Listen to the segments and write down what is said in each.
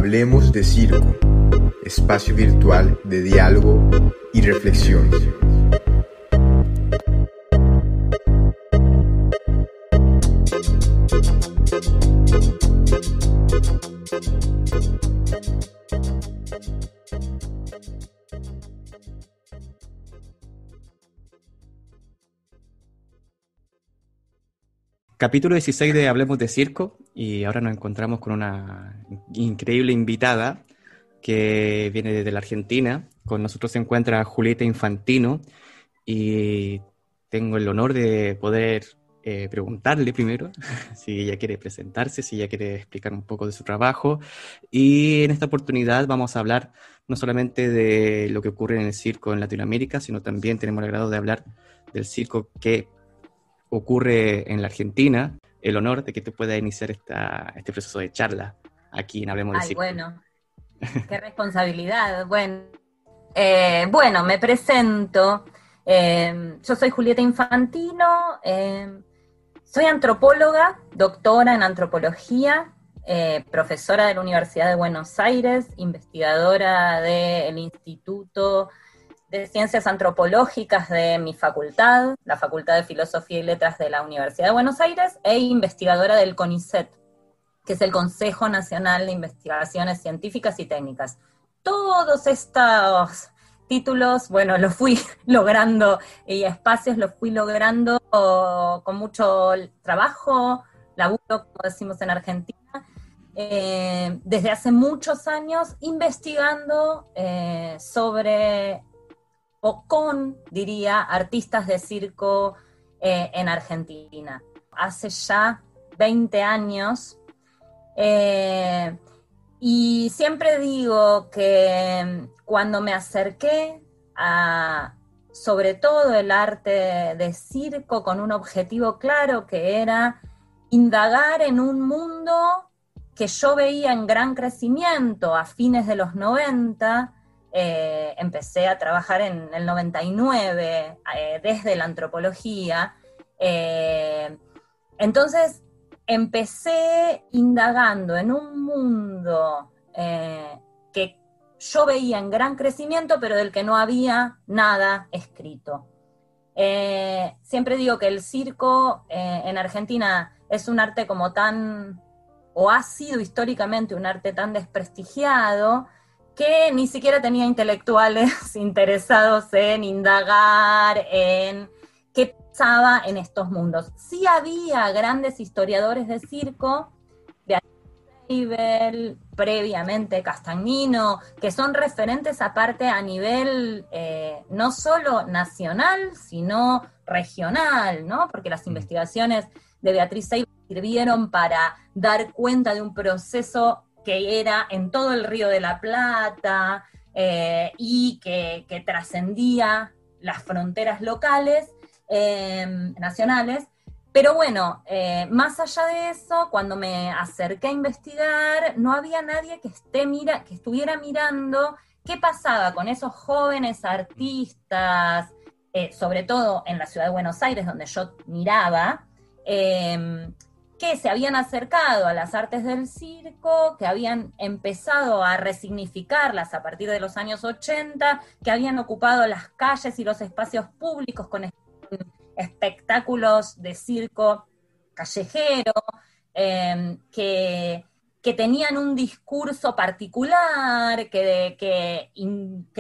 Hablemos de Circo, espacio virtual de diálogo y reflexión. Capítulo 16 de Hablemos de Circo, y ahora nos encontramos con una increíble invitada que viene desde la Argentina. Con nosotros se encuentra Julieta Infantino y tengo el honor de poder preguntarle primero si ella quiere presentarse, si ella quiere explicar un poco de su trabajo. Y en esta oportunidad vamos a hablar no solamente de lo que ocurre en el circo en Latinoamérica, sino también tenemos el agrado de hablar del circo que ocurre en la Argentina. El honor de que tú puedas iniciar este proceso de charla aquí en Hablemos de Circo. Bueno, qué responsabilidad. Bueno, me presento. Yo soy Julieta Infantino, soy antropóloga, doctora en antropología, profesora de la Universidad de Buenos Aires, investigadora del Instituto de Ciencias Antropológicas de mi facultad, la Facultad de Filosofía y Letras de la Universidad de Buenos Aires, e investigadora del CONICET, que es el Consejo Nacional de Investigaciones Científicas y Técnicas. Todos estos títulos, bueno, los fui logrando, y espacios los fui logrando con mucho trabajo, laburo, como decimos en Argentina, desde hace muchos años investigando sobre o con, diría, artistas de circo en Argentina. Hace ya 20 años, y siempre digo que cuando me acerqué a, sobre todo, el arte de circo con un objetivo claro, que era indagar en un mundo que yo veía en gran crecimiento a fines de los 90, empecé a trabajar en el 99 desde la antropología. Entonces empecé indagando en un mundo que yo veía en gran crecimiento, pero del que no había nada escrito. Siempre digo que el circo en Argentina es un arte como tan, o ha sido históricamente un arte tan desprestigiado, que ni siquiera tenía intelectuales interesados en indagar en qué pasaba en estos mundos. Sí había grandes historiadores de circo, Beatriz Seibel, previamente Castagnino, que son referentes aparte a nivel no solo nacional, sino regional, ¿no? Porque las investigaciones de Beatriz Seibel sirvieron para dar cuenta de un proceso que era en todo el Río de la Plata y que trascendía las fronteras locales, nacionales. Pero bueno, más allá de eso, cuando me acerqué a investigar, no había nadie que estuviera mirando qué pasaba con esos jóvenes artistas, sobre todo en la ciudad de Buenos Aires, donde yo miraba, que se habían acercado a las artes del circo, que habían empezado a resignificarlas a partir de los años 80, que habían ocupado las calles y los espacios públicos con espectáculos de circo callejero, que tenían un discurso particular, que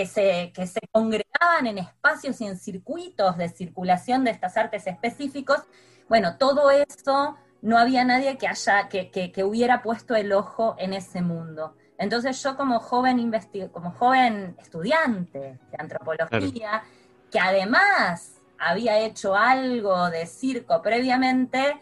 se congregaban en espacios y en circuitos de circulación de estas artes específicos. Bueno, todo eso no había nadie que hubiera puesto el ojo en ese mundo. Entonces yo como joven estudiante de antropología, claro, que además había hecho algo de circo previamente,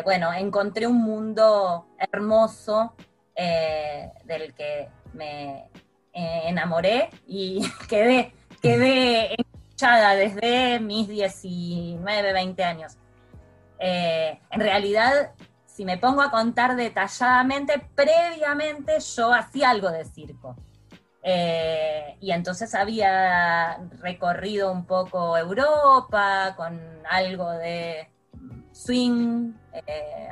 bueno, encontré un mundo hermoso del que me enamoré y quedé enganchada desde mis 19, 20 años. En realidad, si me pongo a contar detalladamente, previamente yo hacía algo de circo. Y entonces había recorrido un poco Europa con algo de swing,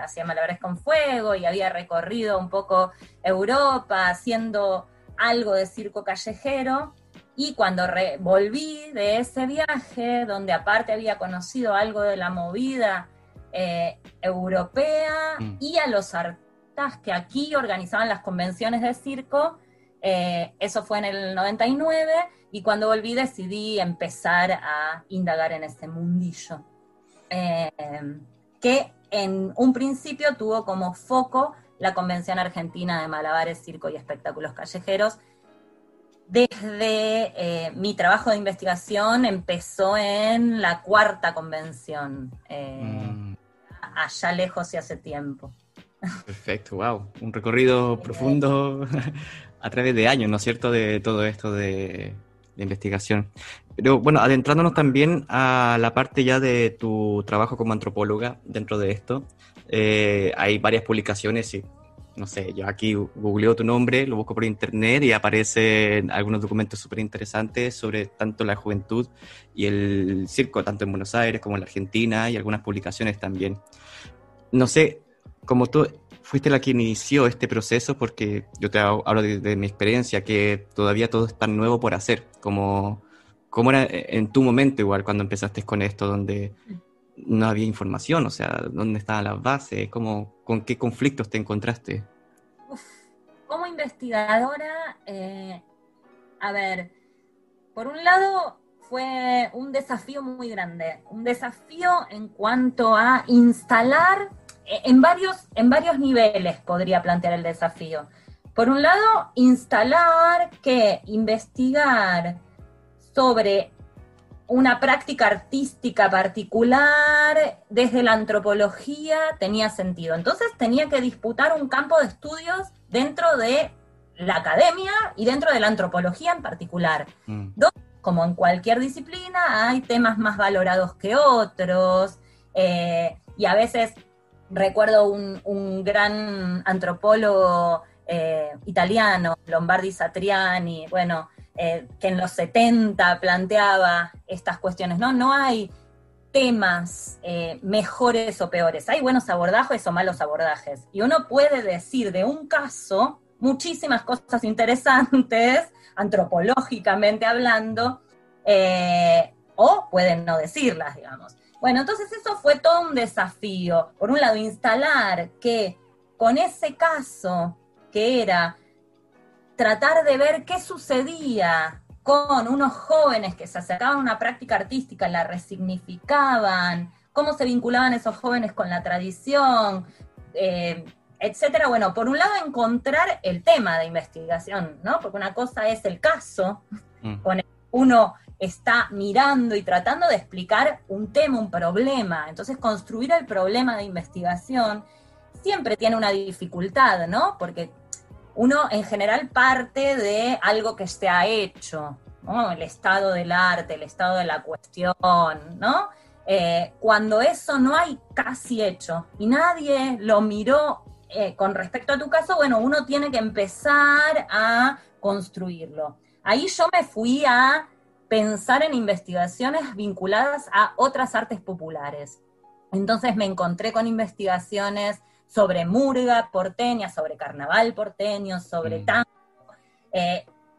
hacía malabares con fuego y había recorrido un poco Europa haciendo algo de circo callejero. Y cuando volví de ese viaje, donde aparte había conocido algo de la movida europea y a los artistas que aquí organizaban las convenciones de circo, eso fue en el 99, y cuando volví decidí empezar a indagar en ese mundillo, que en un principio tuvo como foco la Convención Argentina de Malabares, Circo y Espectáculos Callejeros. Desde mi trabajo de investigación empezó en la 4ª convención, allá lejos y hace tiempo. Perfecto, wow. Un recorrido profundo a través de años, ¿no es cierto?, de todo esto de investigación. Pero bueno, adentrándonos también a la parte ya de tu trabajo como antropóloga dentro de esto, hay varias publicaciones y no sé, yo aquí googleo tu nombre, lo busco por internet y aparecen algunos documentos súper interesantes sobre tanto la juventud y el circo, tanto en Buenos Aires como en la Argentina, y algunas publicaciones también. No sé, como tú fuiste la que inició este proceso, porque yo te hablo de mi experiencia, que todavía todo es tan nuevo por hacer, ¿cómo era en tu momento igual cuando empezaste con esto, donde no había información? O sea, ¿dónde estaban las bases? ¿Con qué conflictos te encontraste? Como investigadora, a ver, por un lado fue un desafío muy grande, un desafío en cuanto a instalar, en varios niveles podría plantear el desafío. Por un lado, instalar que investigar sobre una práctica artística particular desde la antropología tenía sentido. Entonces tenía que disputar un campo de estudios dentro de la academia y dentro de la antropología en particular. Donde, como en cualquier disciplina, hay temas más valorados que otros, y a veces recuerdo un gran antropólogo italiano, Lombardi Satriani, bueno, que en los 70 planteaba estas cuestiones, ¿no? No hay temas mejores o peores, hay buenos abordajes o malos abordajes, y uno puede decir de un caso muchísimas cosas interesantes, antropológicamente hablando, o pueden no decirlas, digamos. Bueno, entonces eso fue todo un desafío. Por un lado, instalar que con ese caso, que era tratar de ver qué sucedía con unos jóvenes que se acercaban a una práctica artística, la resignificaban, cómo se vinculaban esos jóvenes con la tradición, etcétera. Bueno, por un lado encontrar el tema de investigación, ¿no? Porque una cosa es el caso, con el que uno está mirando y tratando de explicar un tema, un problema. Entonces construir el problema de investigación siempre tiene una dificultad, ¿no? Porque uno en general parte de algo que se ha hecho, ¿no? El estado del arte, el estado de la cuestión, ¿no? Cuando eso no hay casi hecho y nadie lo miró con respecto a tu caso, bueno, uno tiene que empezar a construirlo. Ahí yo me fui a pensar en investigaciones vinculadas a otras artes populares. Entonces me encontré con investigaciones sobre murga porteña, sobre carnaval porteño, sobre tango.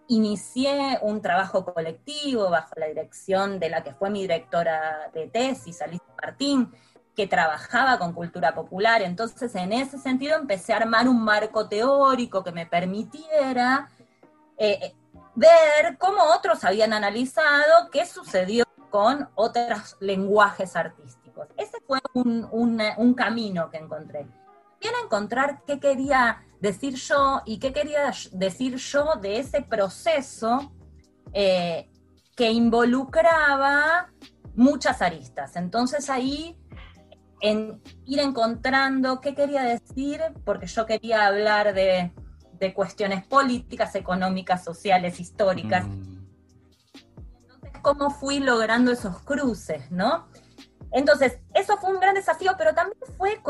Inicié un trabajo colectivo bajo la dirección de la que fue mi directora de tesis, Alicia Martín, que trabajaba con cultura popular. Entonces, en ese sentido, empecé a armar un marco teórico que me permitiera ver cómo otros habían analizado qué sucedió con otros lenguajes artísticos. Ese fue un camino que encontré. Bien, encontrar qué quería decir yo y qué quería decir yo de ese proceso que involucraba muchas aristas. Entonces ahí, en ir encontrando qué quería decir, porque yo quería hablar de cuestiones políticas, económicas, sociales, históricas. Entonces, ¿cómo fui logrando esos cruces, no? Entonces, eso fue un gran desafío, pero también fue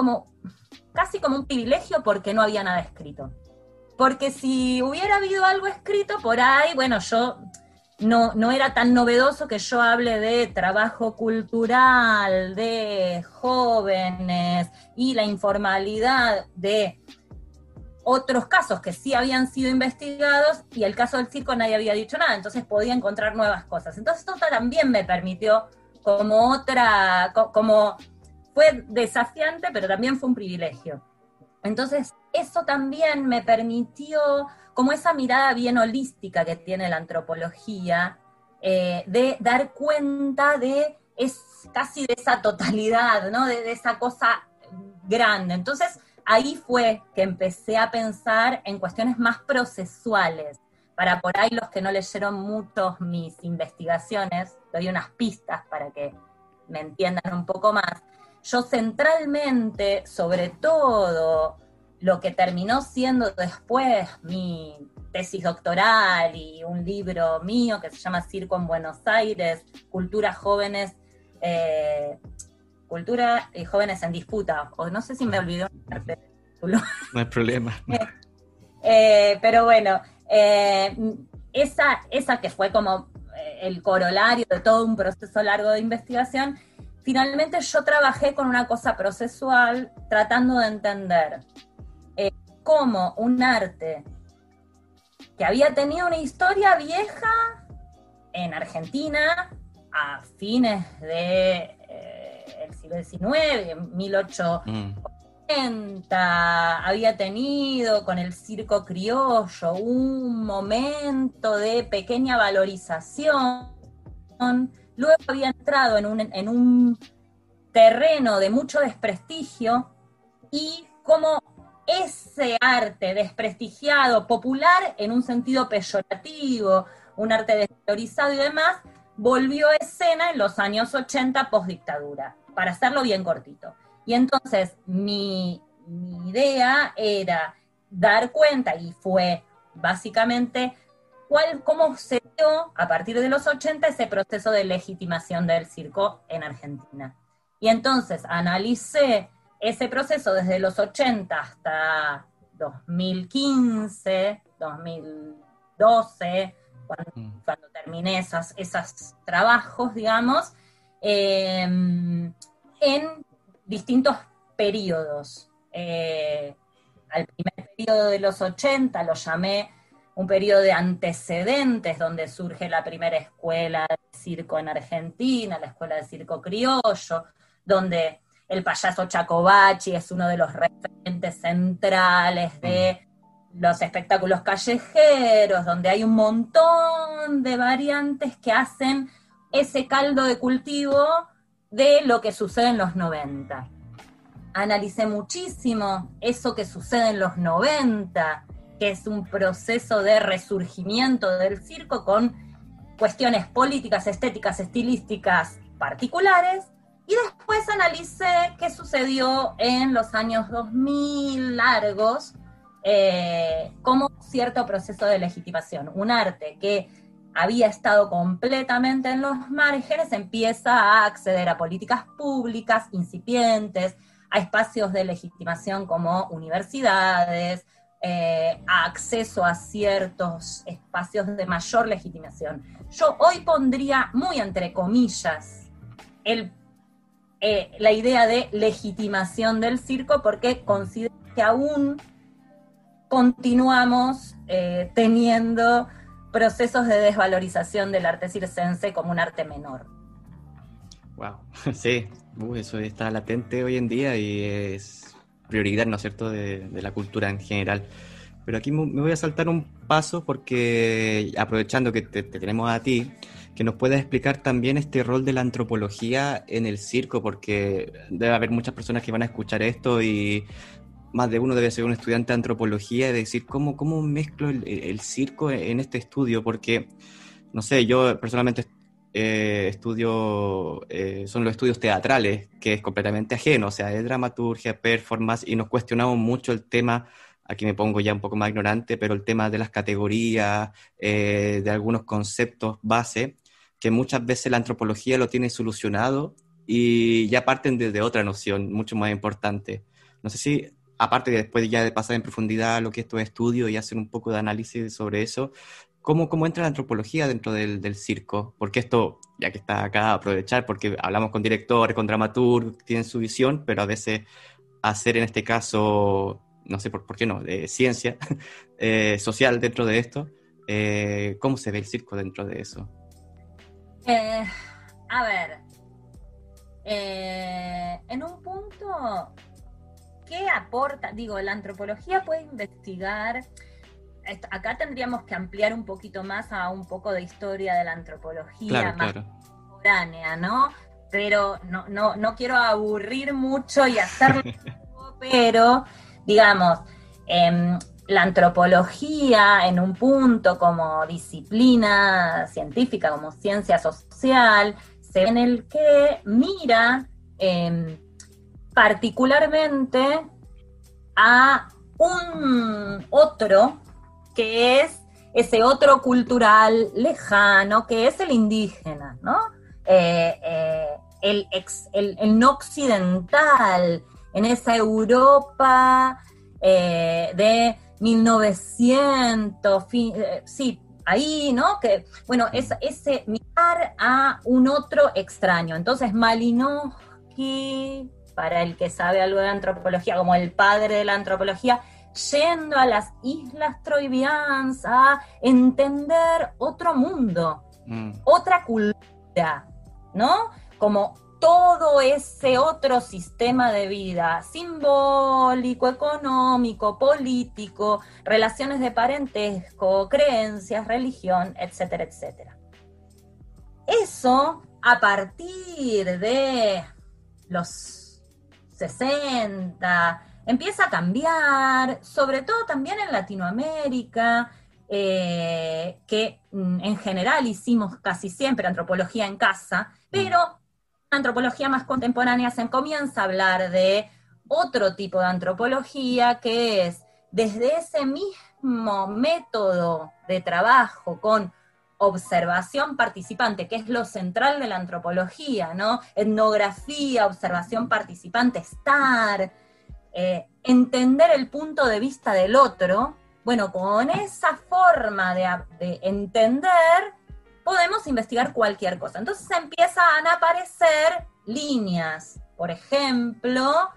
casi como un privilegio porque no había nada escrito. Porque si hubiera habido algo escrito por ahí, bueno, yo no era tan novedoso que yo hable de trabajo cultural, de jóvenes y la informalidad de otros casos que sí habían sido investigados, y el caso del circo nadie había dicho nada, entonces podía encontrar nuevas cosas. Entonces esto también me permitió como fue desafiante, pero también fue un privilegio. Entonces eso también me permitió, como esa mirada bien holística que tiene la antropología, de dar cuenta casi de esa totalidad, ¿no? De esa cosa grande. Entonces ahí fue que empecé a pensar en cuestiones más procesuales. Para por ahí los que no leyeron mucho mis investigaciones, doy unas pistas para que me entiendan un poco más. Yo centralmente, sobre todo, lo que terminó siendo después mi tesis doctoral y un libro mío que se llama Circo en Buenos Aires, Cultura y Jóvenes en Disputa, o no sé si me olvidé un título. No hay problema. Pero bueno, esa que fue como el corolario de todo un proceso largo de investigación, finalmente yo trabajé con una cosa procesual, tratando de entender cómo un arte que había tenido una historia vieja en Argentina a fines del siglo XIX, 1880, había tenido con el circo criollo un momento de pequeña valorización, luego había entrado en un terreno de mucho desprestigio, y como ese arte desprestigiado, popular en un sentido peyorativo, un arte desvalorizado y demás, volvió a escena en los años 80 postdictadura, para hacerlo bien cortito. Y entonces mi idea era dar cuenta, y fue básicamente cómo se dio a partir de los 80 ese proceso de legitimación del circo en Argentina. Y entonces analicé ese proceso desde los 80 hasta 2015, 2012, cuando terminé esos trabajos, digamos, en distintos periodos. Al primer periodo de los 80 lo llamé un periodo de antecedentes, donde surge la primera escuela de circo en Argentina, la escuela de circo criollo, donde el payaso Chacobachi es uno de los referentes centrales de los espectáculos callejeros, donde hay un montón de variantes que hacen ese caldo de cultivo de lo que sucede en los 90. Analicé muchísimo eso que sucede en los 90, que es un proceso de resurgimiento del circo con cuestiones políticas, estéticas, estilísticas particulares, y después analicé qué sucedió en los años 2000 largos, como cierto proceso de legitimación. Un arte que había estado completamente en los márgenes empieza a acceder a políticas públicas incipientes, a espacios de legitimación como universidades, a acceso a ciertos espacios de mayor legitimación. Yo hoy pondría muy entre comillas la idea de legitimación del circo, porque considero que aún continuamos teniendo procesos de desvalorización del arte circense como un arte menor. Wow, sí, eso está latente hoy en día y es prioridad, ¿no es cierto?, de la cultura en general. Pero aquí me voy a saltar un paso porque, aprovechando que te tenemos a ti, que nos puedas explicar también este rol de la antropología en el circo, porque debe haber muchas personas que van a escuchar esto y más de uno debe ser un estudiante de antropología y decir, ¿cómo mezclo el circo en este estudio? Porque, no sé, yo personalmente estudio, son los estudios teatrales, que es completamente ajeno, o sea, es dramaturgia, performance, y nos cuestionamos mucho el tema, aquí me pongo ya un poco más ignorante, pero el tema de las categorías, de algunos conceptos base, que muchas veces la antropología lo tiene solucionado y ya parten desde otra noción, mucho más importante. No sé si, aparte de después ya de pasar en profundidad lo que es tu estudio y hacer un poco de análisis sobre eso, ¿Cómo entra la antropología dentro del circo? Porque esto, ya que está acá, aprovechar, porque hablamos con directores, con dramaturgos, tienen su visión, pero a veces hacer en este caso, no sé por qué no, de ciencia social dentro de esto, ¿cómo se ve el circo dentro de eso? A ver, en un punto, ¿qué aporta? Digo, la antropología puede investigar. Acá tendríamos que ampliar un poquito más a un poco de historia de la antropología, más contemporánea, ¿no? Pero no quiero aburrir mucho y hacerlo, pero, digamos, la antropología en un punto como disciplina científica, como ciencia social, se ve en el que mira particularmente a un otro que es ese otro cultural lejano, que es el indígena, ¿no? El no occidental, en esa Europa de 1900, sí, ahí, ¿no? Que, bueno, es ese mirar a un otro extraño. Entonces, Malinowski, para el que sabe algo de antropología, como el padre de la antropología, yendo a las Islas Trobriands a entender otro mundo, otra cultura, ¿no? Como todo ese otro sistema de vida, simbólico, económico, político, relaciones de parentesco, creencias, religión, etcétera, etcétera. Eso, a partir de los 60, empieza a cambiar, sobre todo también en Latinoamérica, que en general hicimos casi siempre antropología en casa, pero antropología más contemporánea se comienza a hablar de otro tipo de antropología, que es desde ese mismo método de trabajo con observación participante, que es lo central de la antropología, ¿no? Etnografía, observación participante, estar, entender el punto de vista del otro. Bueno, con esa forma de entender, podemos investigar cualquier cosa. Entonces empiezan a aparecer líneas, por ejemplo,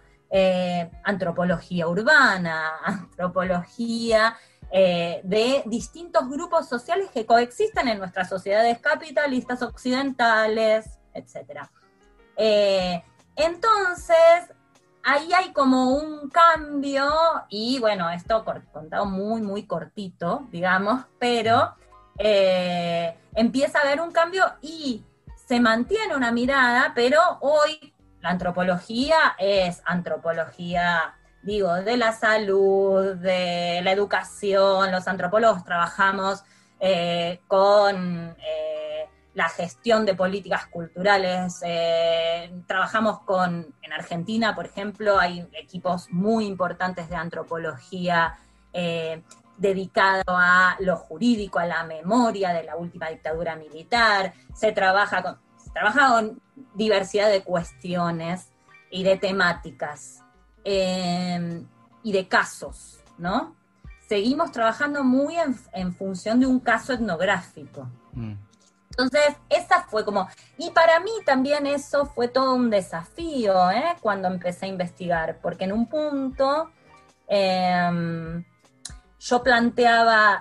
antropología urbana, antropología de distintos grupos sociales que coexisten en nuestras sociedades capitalistas occidentales, etc. Entonces, ahí hay como un cambio, y bueno, esto contado muy, muy cortito, digamos, pero empieza a haber un cambio y se mantiene una mirada, pero hoy la antropología es antropología, digo, de la salud, de la educación. Los antropólogos trabajamos con la gestión de políticas culturales, trabajamos en Argentina, por ejemplo, hay equipos muy importantes de antropología dedicado a lo jurídico, a la memoria de la última dictadura militar. Se trabaja con diversidad de cuestiones y de temáticas y de casos, ¿no? Seguimos trabajando muy en función de un caso etnográfico. Entonces, esa fue como... Y para mí también eso fue todo un desafío, cuando empecé a investigar, porque en un punto yo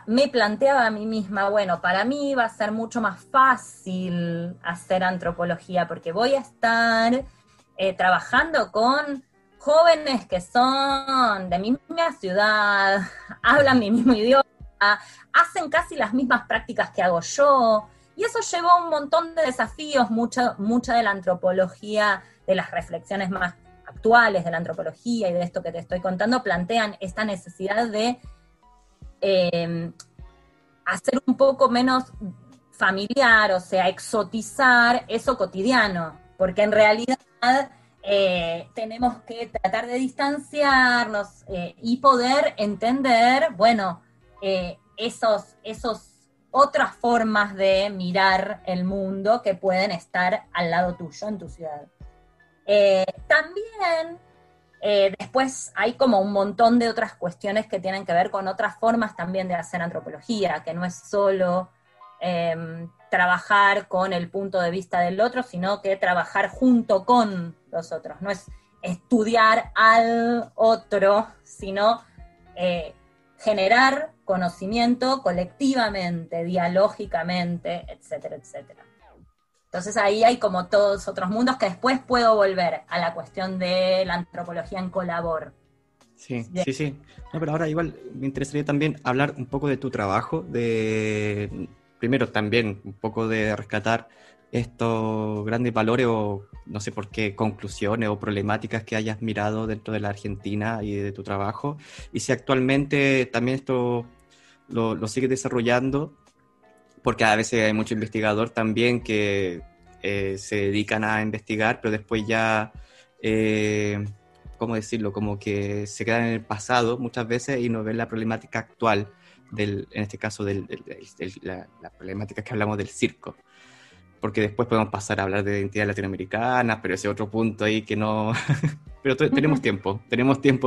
me planteaba a mí misma, bueno, para mí va a ser mucho más fácil hacer antropología, porque voy a estar trabajando con jóvenes que son de mi misma ciudad, hablan mi mismo idioma, hacen casi las mismas prácticas que hago yo, y eso llevó a un montón de desafíos. Mucha de la antropología, de las reflexiones más actuales de la antropología y de esto que te estoy contando, plantean esta necesidad de hacer un poco menos familiar, o sea, exotizar eso cotidiano, porque en realidad tenemos que tratar de distanciarnos y poder entender, bueno, esos otras formas de mirar el mundo que pueden estar al lado tuyo en tu ciudad. También después hay como un montón de otras cuestiones que tienen que ver con otras formas también de hacer antropología, que no es solo trabajar con el punto de vista del otro, sino que trabajar junto con los otros. No es estudiar al otro, sino generar conocimiento colectivamente, dialógicamente, etcétera, etcétera. Entonces ahí hay como todos otros mundos que después puedo volver a la cuestión de la antropología en colabor. Sí. No, pero ahora igual me interesaría también hablar un poco de tu trabajo, primero también un poco de rescatar estos grandes valores o no sé por qué conclusiones o problemáticas que hayas mirado dentro de la Argentina y de tu trabajo, y si actualmente también esto lo sigues desarrollando, porque a veces hay mucho investigador también que se dedican a investigar, pero después ya, ¿cómo decirlo? Como que se quedan en el pasado muchas veces y no ven la problemática actual, en este caso la problemática que hablamos del circo. Porque después podemos pasar a hablar de identidad latinoamericana, pero ese otro punto ahí que no... Pero tenemos tiempo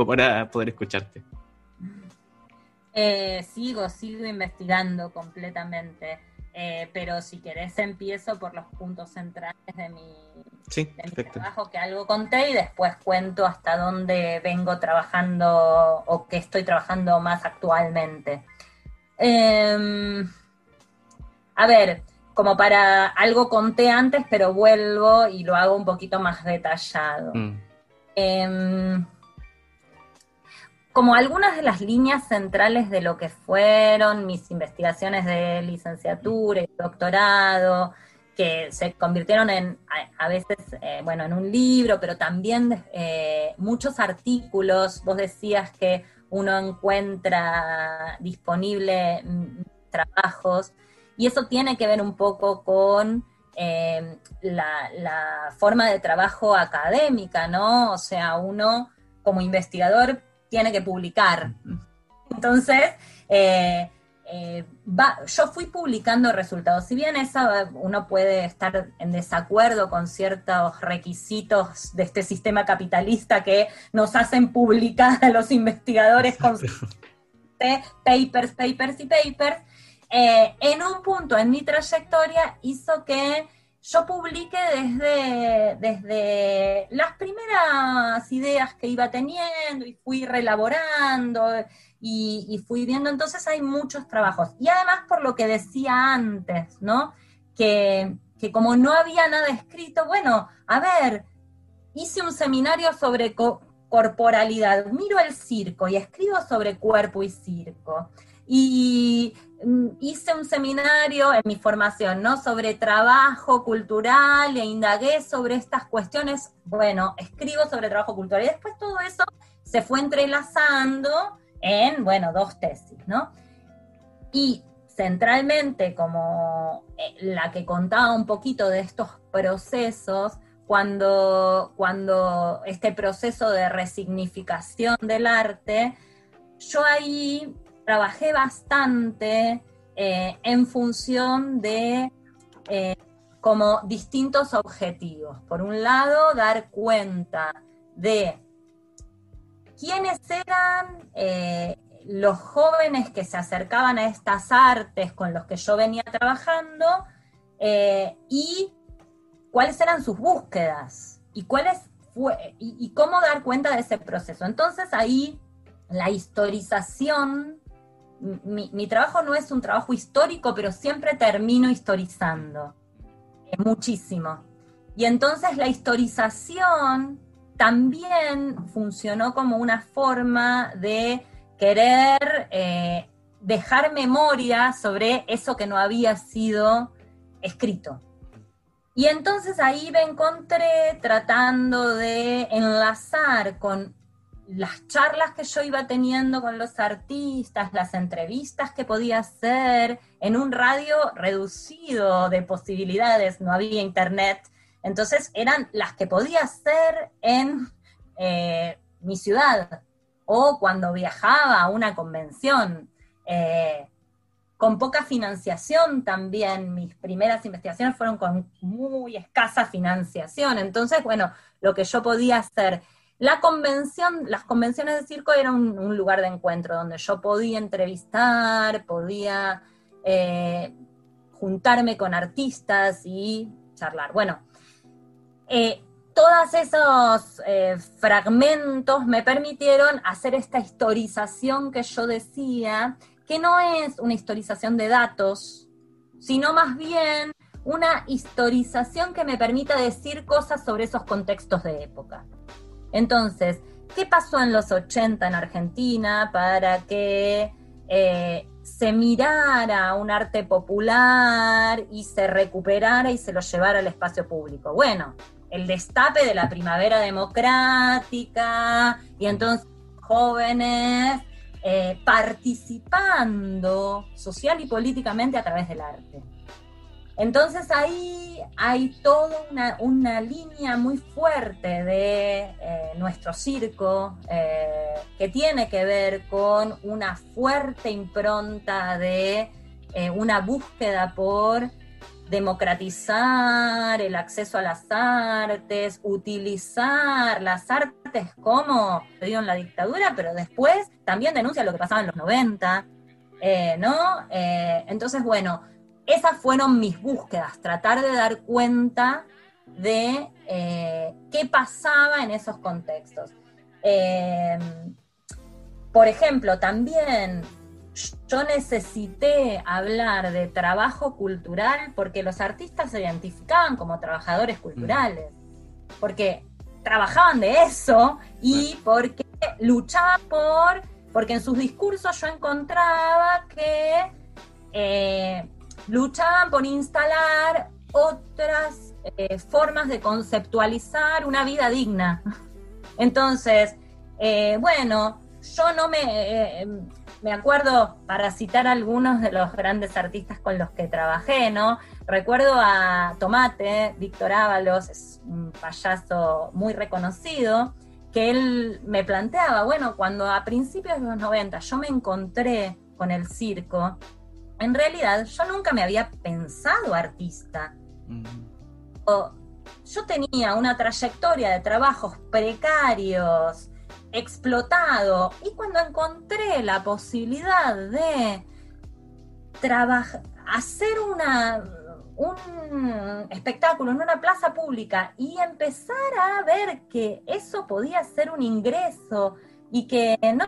para poder escucharte. Sigo investigando completamente, pero si querés empiezo por los puntos centrales de mi trabajo, que algo conté, y después cuento hasta dónde vengo trabajando o qué estoy trabajando más actualmente. A ver, como para algo conté antes, pero vuelvo y lo hago un poquito más detallado. Como algunas de las líneas centrales de lo que fueron mis investigaciones de licenciatura y doctorado, que se convirtieron a veces, en un libro, pero también muchos artículos. Vos decías que uno encuentra disponible trabajos, y eso tiene que ver un poco con la forma de trabajo académica, ¿no? O sea, uno como investigador tiene que publicar. Entonces, yo fui publicando resultados. Si bien uno puede estar en desacuerdo con ciertos requisitos de este sistema capitalista que nos hacen publicar a los investigadores con papers, en un punto en mi trayectoria hizo que yo publique desde las primeras ideas que iba teniendo y fui reelaborando y fui viendo. Entonces hay muchos trabajos. Y además, por lo que decía antes, ¿no? Que como no había nada escrito, bueno, a ver, hice un seminario sobre corporalidad, miro el circo y escribo sobre cuerpo y circo. Y hice un seminario en mi formación, ¿no? Sobre trabajo cultural, e indagué sobre estas cuestiones. Bueno, escribo sobre trabajo cultural. Y después todo eso se fue entrelazando en, 2 tesis, ¿no? Y centralmente, como la que contaba un poquito de estos procesos, cuando este proceso de resignificación del arte, yo ahí trabajé bastante en función de como distintos objetivos. Por un lado, dar cuenta de quiénes eran los jóvenes que se acercaban a estas artes con los que yo venía trabajando, y cuáles eran sus búsquedas y y cómo dar cuenta de ese proceso. Entonces ahí la historización, mi trabajo no es un trabajo histórico, pero siempre termino historizando muchísimo. Y entonces la historización también funcionó como una forma de querer dejar memoria sobre eso que no había sido escrito. Y entonces ahí me encontré tratando de enlazar con las charlas que yo iba teniendo con los artistas, las entrevistas que podía hacer en un radio reducido de posibilidades, no había internet, entonces eran las que podía hacer en mi ciudad, o cuando viajaba a una convención, con poca financiación también. Mis primeras investigaciones fueron con muy escasa financiación. Entonces, lo que yo podía hacer las convenciones de circo eran un lugar de encuentro donde yo podía entrevistar, podía juntarme con artistas y charlar. Bueno, todos esos fragmentos me permitieron hacer esta historización que yo decía, que no es una historización de datos, sino más bien una historización que me permita decir cosas sobre esos contextos de época. Entonces, ¿qué pasó en los 80 en Argentina para que se mirara un arte popular y se recuperara y se lo llevara al espacio público? Bueno, el destape de la primavera democrática, y entonces jóvenes participando social y políticamente a través del arte. Entonces ahí hay toda una línea muy fuerte de nuestro circo que tiene que ver con una fuerte impronta de una búsqueda por democratizar el acceso a las artes, utilizar las artes como se dio en la dictadura, pero después también denuncia lo que pasaba en los 90, ¿no? Entonces, bueno, esas fueron mis búsquedas, tratar de dar cuenta de qué pasaba en esos contextos. Por ejemplo, también yo necesité hablar de trabajo cultural porque los artistas se identificaban como trabajadores culturales, porque trabajaban de eso y porque luchaban porque en sus discursos yo encontraba que luchaban por instalar otras formas de conceptualizar una vida digna. Entonces, bueno, yo no me acuerdo, para citar a algunos de los grandes artistas con los que trabajé, ¿no? Recuerdo a Tomate, Víctor Ábalos, es un payaso muy reconocido, que él me planteaba, bueno, cuando a principios de los 90 yo me encontré con el circo, en realidad yo nunca me había pensado artista. Yo tenía una trayectoria de trabajos precarios, explotado, y cuando encontré la posibilidad de hacer un espectáculo en una plaza pública y empezar a ver que eso podía ser un ingreso y que no,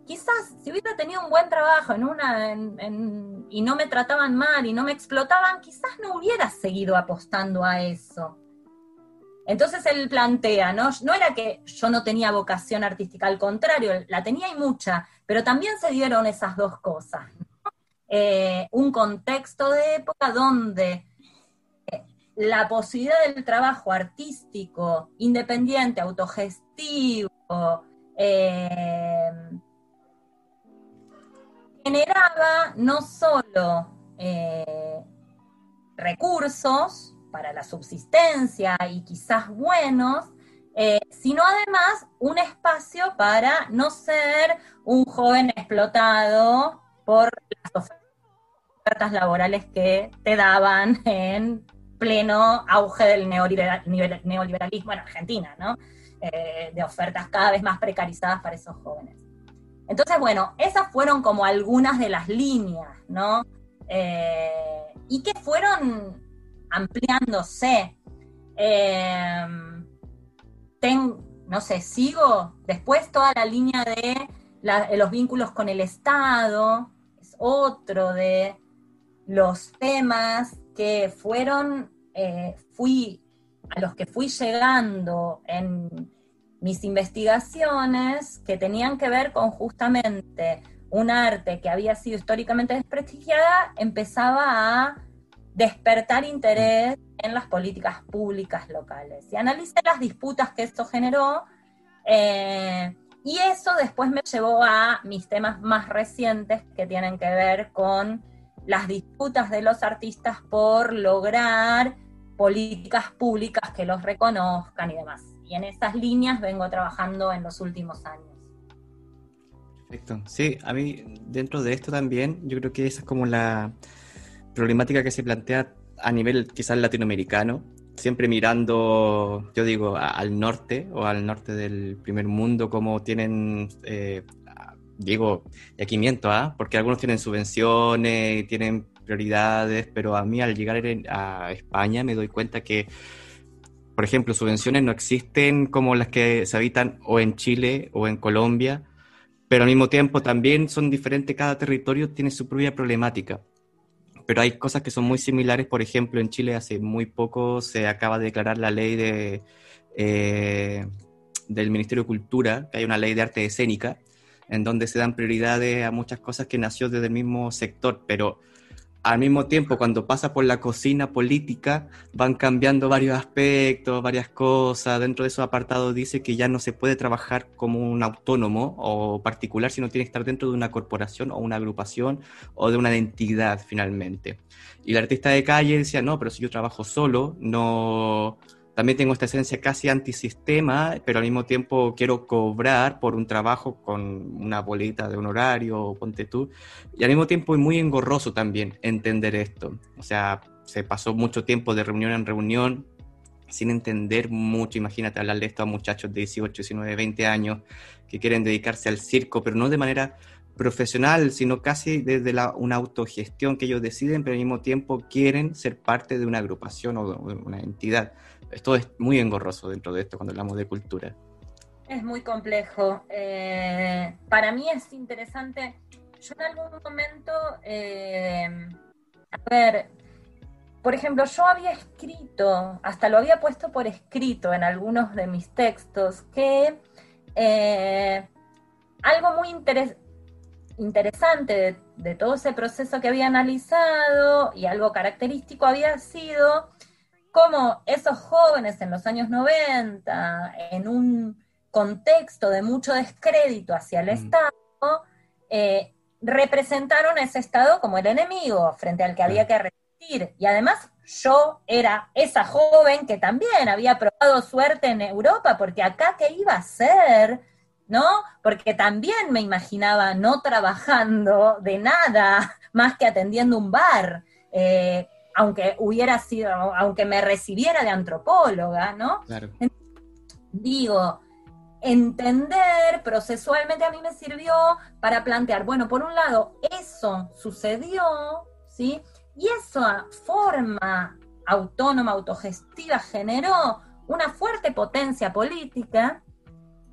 quizás si hubiera tenido un buen trabajo y no me trataban mal y no me explotaban, quizás no hubiera seguido apostando a eso. Entonces él plantea, ¿no? No era que yo no tenía vocación artística, al contrario, la tenía y mucha, pero también se dieron esas dos cosas, ¿no? Un contexto de época donde la posibilidad del trabajo artístico, independiente, autogestivo, generaba no solo recursos para la subsistencia y quizás buenos, sino además un espacio para no ser un joven explotado por las ofertas laborales que te daban en pleno auge del neoliberalismo en Argentina, ¿no? De ofertas cada vez más precarizadas para esos jóvenes. Entonces, bueno, esas fueron como algunas de las líneas, ¿no? Y que fueron ampliándose. No sé, sigo después toda la línea de los vínculos con el Estado, es otro de los temas que a los que fui llegando en mis investigaciones, que tenían que ver con justamente un arte que había sido históricamente desprestigiada, empezaba a despertar interés en las políticas públicas locales. Y analicé las disputas que esto generó, y eso después me llevó a mis temas más recientes que tienen que ver con las disputas de los artistas por lograr políticas públicas que los reconozcan y demás. Y en esas líneas vengo trabajando en los últimos años. Perfecto. Sí, a mí dentro de esto también, yo creo que esa es como la problemática que se plantea a nivel quizás latinoamericano, siempre mirando, yo digo, al norte o al norte del primer mundo, como tienen, digo, y aquí miento, porque algunos tienen subvenciones y tienen prioridades, pero a mí al llegar a España me doy cuenta que, por ejemplo, subvenciones no existen como las que se habitan o en Chile o en Colombia, pero al mismo tiempo también son diferentes, cada territorio tiene su propia problemática. Pero hay cosas que son muy similares. Por ejemplo, en Chile hace muy poco se acaba de declarar la ley del Ministerio de Cultura, que hay una ley de arte escénica, en donde se dan prioridades a muchas cosas que nació desde el mismo sector, pero al mismo tiempo, cuando pasa por la cocina política, van cambiando varios aspectos, varias cosas. Dentro de esos apartados dice que ya no se puede trabajar como un autónomo o particular, sino tiene que estar dentro de una corporación o una agrupación o de una entidad, finalmente. Y el artista de calle decía, no, pero si yo trabajo solo, no... También tengo esta esencia casi antisistema, pero al mismo tiempo quiero cobrar por un trabajo con una boleta de honorario, ponte tú. Y al mismo tiempo es muy engorroso también entender esto. O sea, se pasó mucho tiempo de reunión en reunión sin entender mucho. Imagínate hablarle de esto a muchachos de 18, 19, 20 años que quieren dedicarse al circo, pero no de manera profesional, sino casi desde una autogestión que ellos deciden, pero al mismo tiempo quieren ser parte de una agrupación o de una entidad. Esto es muy engorroso dentro de esto cuando hablamos de cultura. Es muy complejo. Para mí es interesante. Yo en algún momento, a ver, por ejemplo, yo había escrito, hasta lo había puesto por escrito en algunos de mis textos, que algo muy interesante de todo ese proceso que había analizado y algo característico había sido cómo esos jóvenes en los años 90, en un contexto de mucho descrédito hacia el Estado, representaron a ese Estado como el enemigo frente al que había que resistir. Y además yo era esa joven que también había probado suerte en Europa, porque acá ¿qué iba a hacer? ¿No? Porque también me imaginaba no trabajando de nada más que atendiendo un bar. Aunque me recibiera de antropóloga, ¿no? Claro. Digo, entender procesualmente a mí me sirvió para plantear, bueno, por un lado, eso sucedió, ¿sí? Y esa forma autónoma, autogestiva, generó una fuerte potencia política,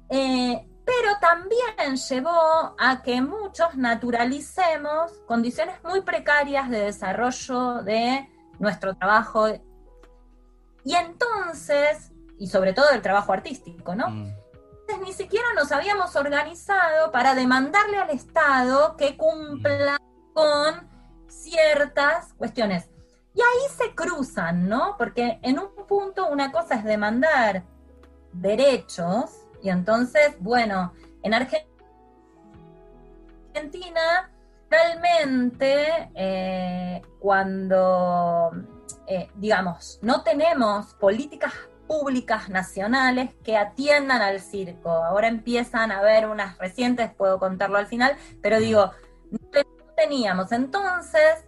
pero también llevó a que muchos naturalicemos condiciones muy precarias de desarrollo de nuestro trabajo, y entonces, y sobre todo el trabajo artístico, ¿no? Entonces ni siquiera nos habíamos organizado para demandarle al Estado que cumpla con ciertas cuestiones. Y ahí se cruzan, ¿no? Porque en un punto una cosa es demandar derechos, y entonces, bueno, en Argentina realmente cuando, digamos, no tenemos políticas públicas nacionales que atiendan al circo. Ahora empiezan a haber unas recientes, puedo contarlo al final, pero digo, no teníamos. Entonces,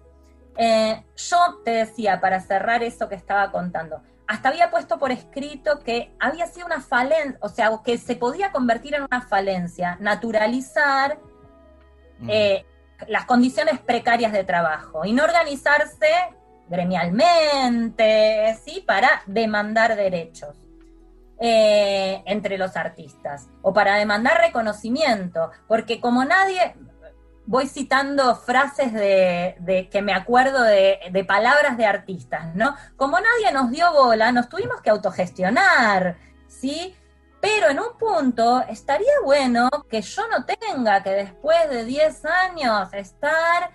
yo te decía, para cerrar eso que estaba contando, hasta había puesto por escrito que había sido una falencia, o sea, que se podía convertir en una falencia, naturalizar las condiciones precarias de trabajo y no organizarse gremialmente, ¿sí? Para demandar derechos entre los artistas o para demandar reconocimiento, porque como nadie... Voy citando frases de que me acuerdo de palabras de artistas, ¿no? Como nadie nos dio bola, nos tuvimos que autogestionar, ¿sí? Pero en un punto estaría bueno que yo no tenga que después de 10 años estar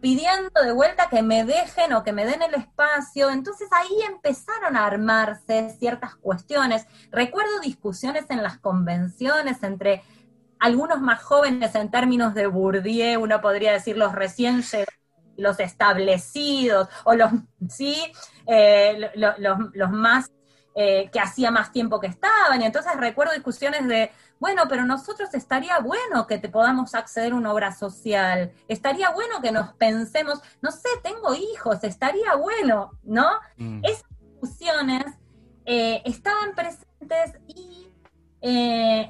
pidiendo de vuelta que me dejen o que me den el espacio. Entonces ahí empezaron a armarse ciertas cuestiones. Recuerdo discusiones en las convenciones entre algunos más jóvenes en términos de Bourdieu, uno podría decir los recién llegados, los establecidos, o los, ¿sí? Los más que hacía más tiempo que estaban, y entonces recuerdo discusiones de, bueno, pero nosotros estaría bueno que te podamos acceder a una obra social, estaría bueno que nos pensemos, no sé, tengo hijos, estaría bueno, ¿no? Esas discusiones estaban presentes y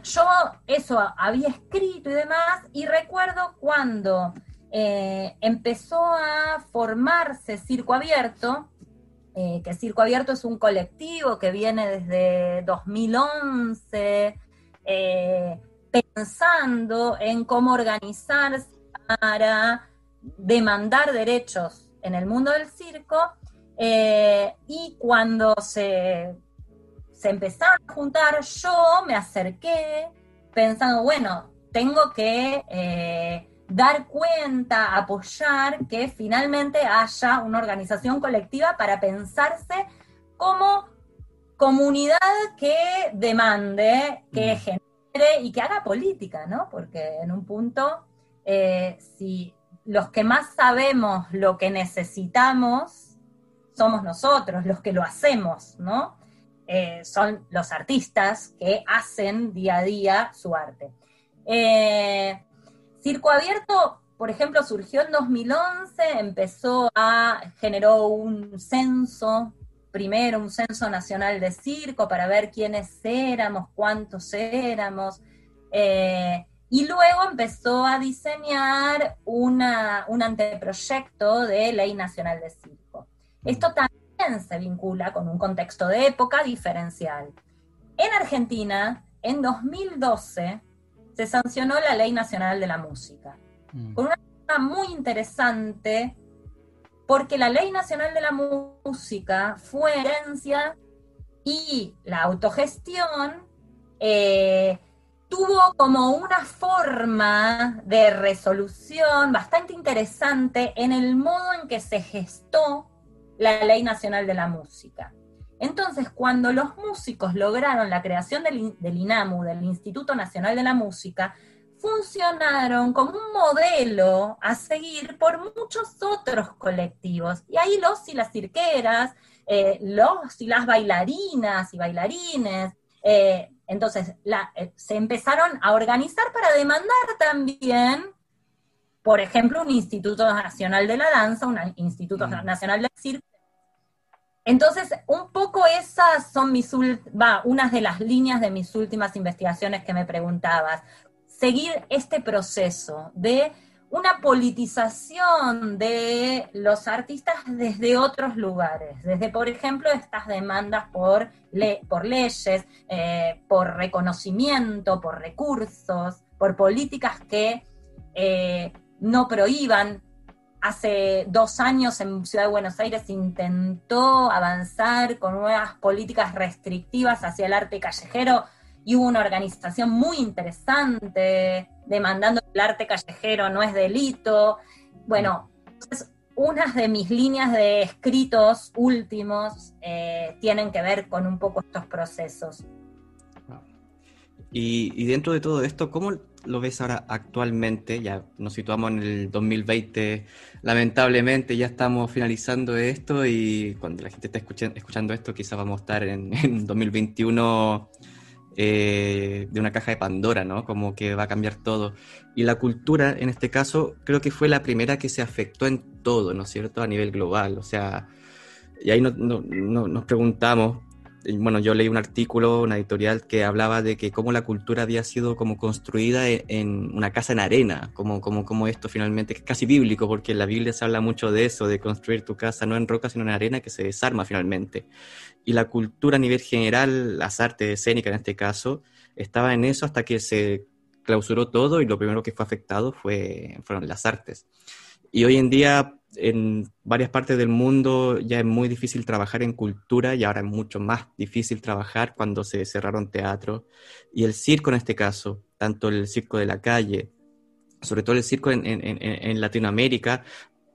yo eso había escrito y demás, y recuerdo cuando empezó a formarse Circo Abierto, que Circo Abierto es un colectivo que viene desde 2011, pensando en cómo organizarse para demandar derechos en el mundo del circo, y cuando se empezaron a juntar, yo me acerqué pensando, bueno, tengo que dar cuenta, apoyar que finalmente haya una organización colectiva para pensarse como comunidad que demande, que genere y que haga política, ¿no? Porque en un punto, si los que más sabemos lo que necesitamos somos nosotros, los que lo hacemos, ¿no? Son los artistas que hacen día a día su arte. Circo Abierto, por ejemplo, surgió en 2011, generó un censo, primero un censo nacional de circo para ver quiénes éramos, cuántos éramos, y luego empezó a diseñar un anteproyecto de Ley Nacional de Circo. Esto también se vincula con un contexto de época diferencial. En Argentina, en 2012, se sancionó la Ley Nacional de la Música, con una cosa muy interesante, porque la Ley Nacional de la Música fue herencia y la autogestión tuvo como una forma de resolución bastante interesante en el modo en que se gestó la Ley Nacional de la Música. Entonces, cuando los músicos lograron la creación del INAMU, del Instituto Nacional de la Música, funcionaron como un modelo a seguir por muchos otros colectivos. Y ahí los y las cirqueras, los y las bailarinas y bailarines, entonces se empezaron a organizar para demandar también, por ejemplo, un Instituto Nacional de la Danza, un Instituto Nacional del Circo. Entonces, un poco esas son unas de las líneas de mis últimas investigaciones que me preguntabas. Seguir este proceso de una politización de los artistas desde otros lugares, desde, por ejemplo, estas demandas por leyes, por reconocimiento, por recursos, por políticas que no prohíban. Hace 2 años en Ciudad de Buenos Aires se intentó avanzar con nuevas políticas restrictivas hacia el arte callejero y hubo una organización muy interesante demandando que el arte callejero no es delito. Bueno, entonces, unas de mis líneas de escritos últimos tienen que ver con un poco estos procesos. Y dentro de todo esto, ¿cómo lo ves ahora actualmente? Ya nos situamos en el 2020, lamentablemente ya estamos finalizando esto y cuando la gente está escuchando esto quizás vamos a estar en 2021 de una caja de Pandora, ¿no? Como que va a cambiar todo. Y la cultura, en este caso, creo que fue la primera que se afectó en todo, ¿no es cierto? A nivel global, o sea, y ahí nos preguntamos. Bueno, yo leí un artículo, una editorial que hablaba de que cómo la cultura había sido como construida en una casa en arena, como esto finalmente, que es casi bíblico, porque en la Biblia se habla mucho de eso, de construir tu casa no en roca, sino en arena, que se desarma finalmente. Y la cultura a nivel general, las artes escénicas en este caso, estaba en eso hasta que se clausuró todo y lo primero que fue afectado fueron las artes. Y hoy en día, en varias partes del mundo ya es muy difícil trabajar en cultura y ahora es mucho más difícil trabajar cuando se cerraron teatros. Y el circo en este caso, tanto el circo de la calle, sobre todo el circo en Latinoamérica,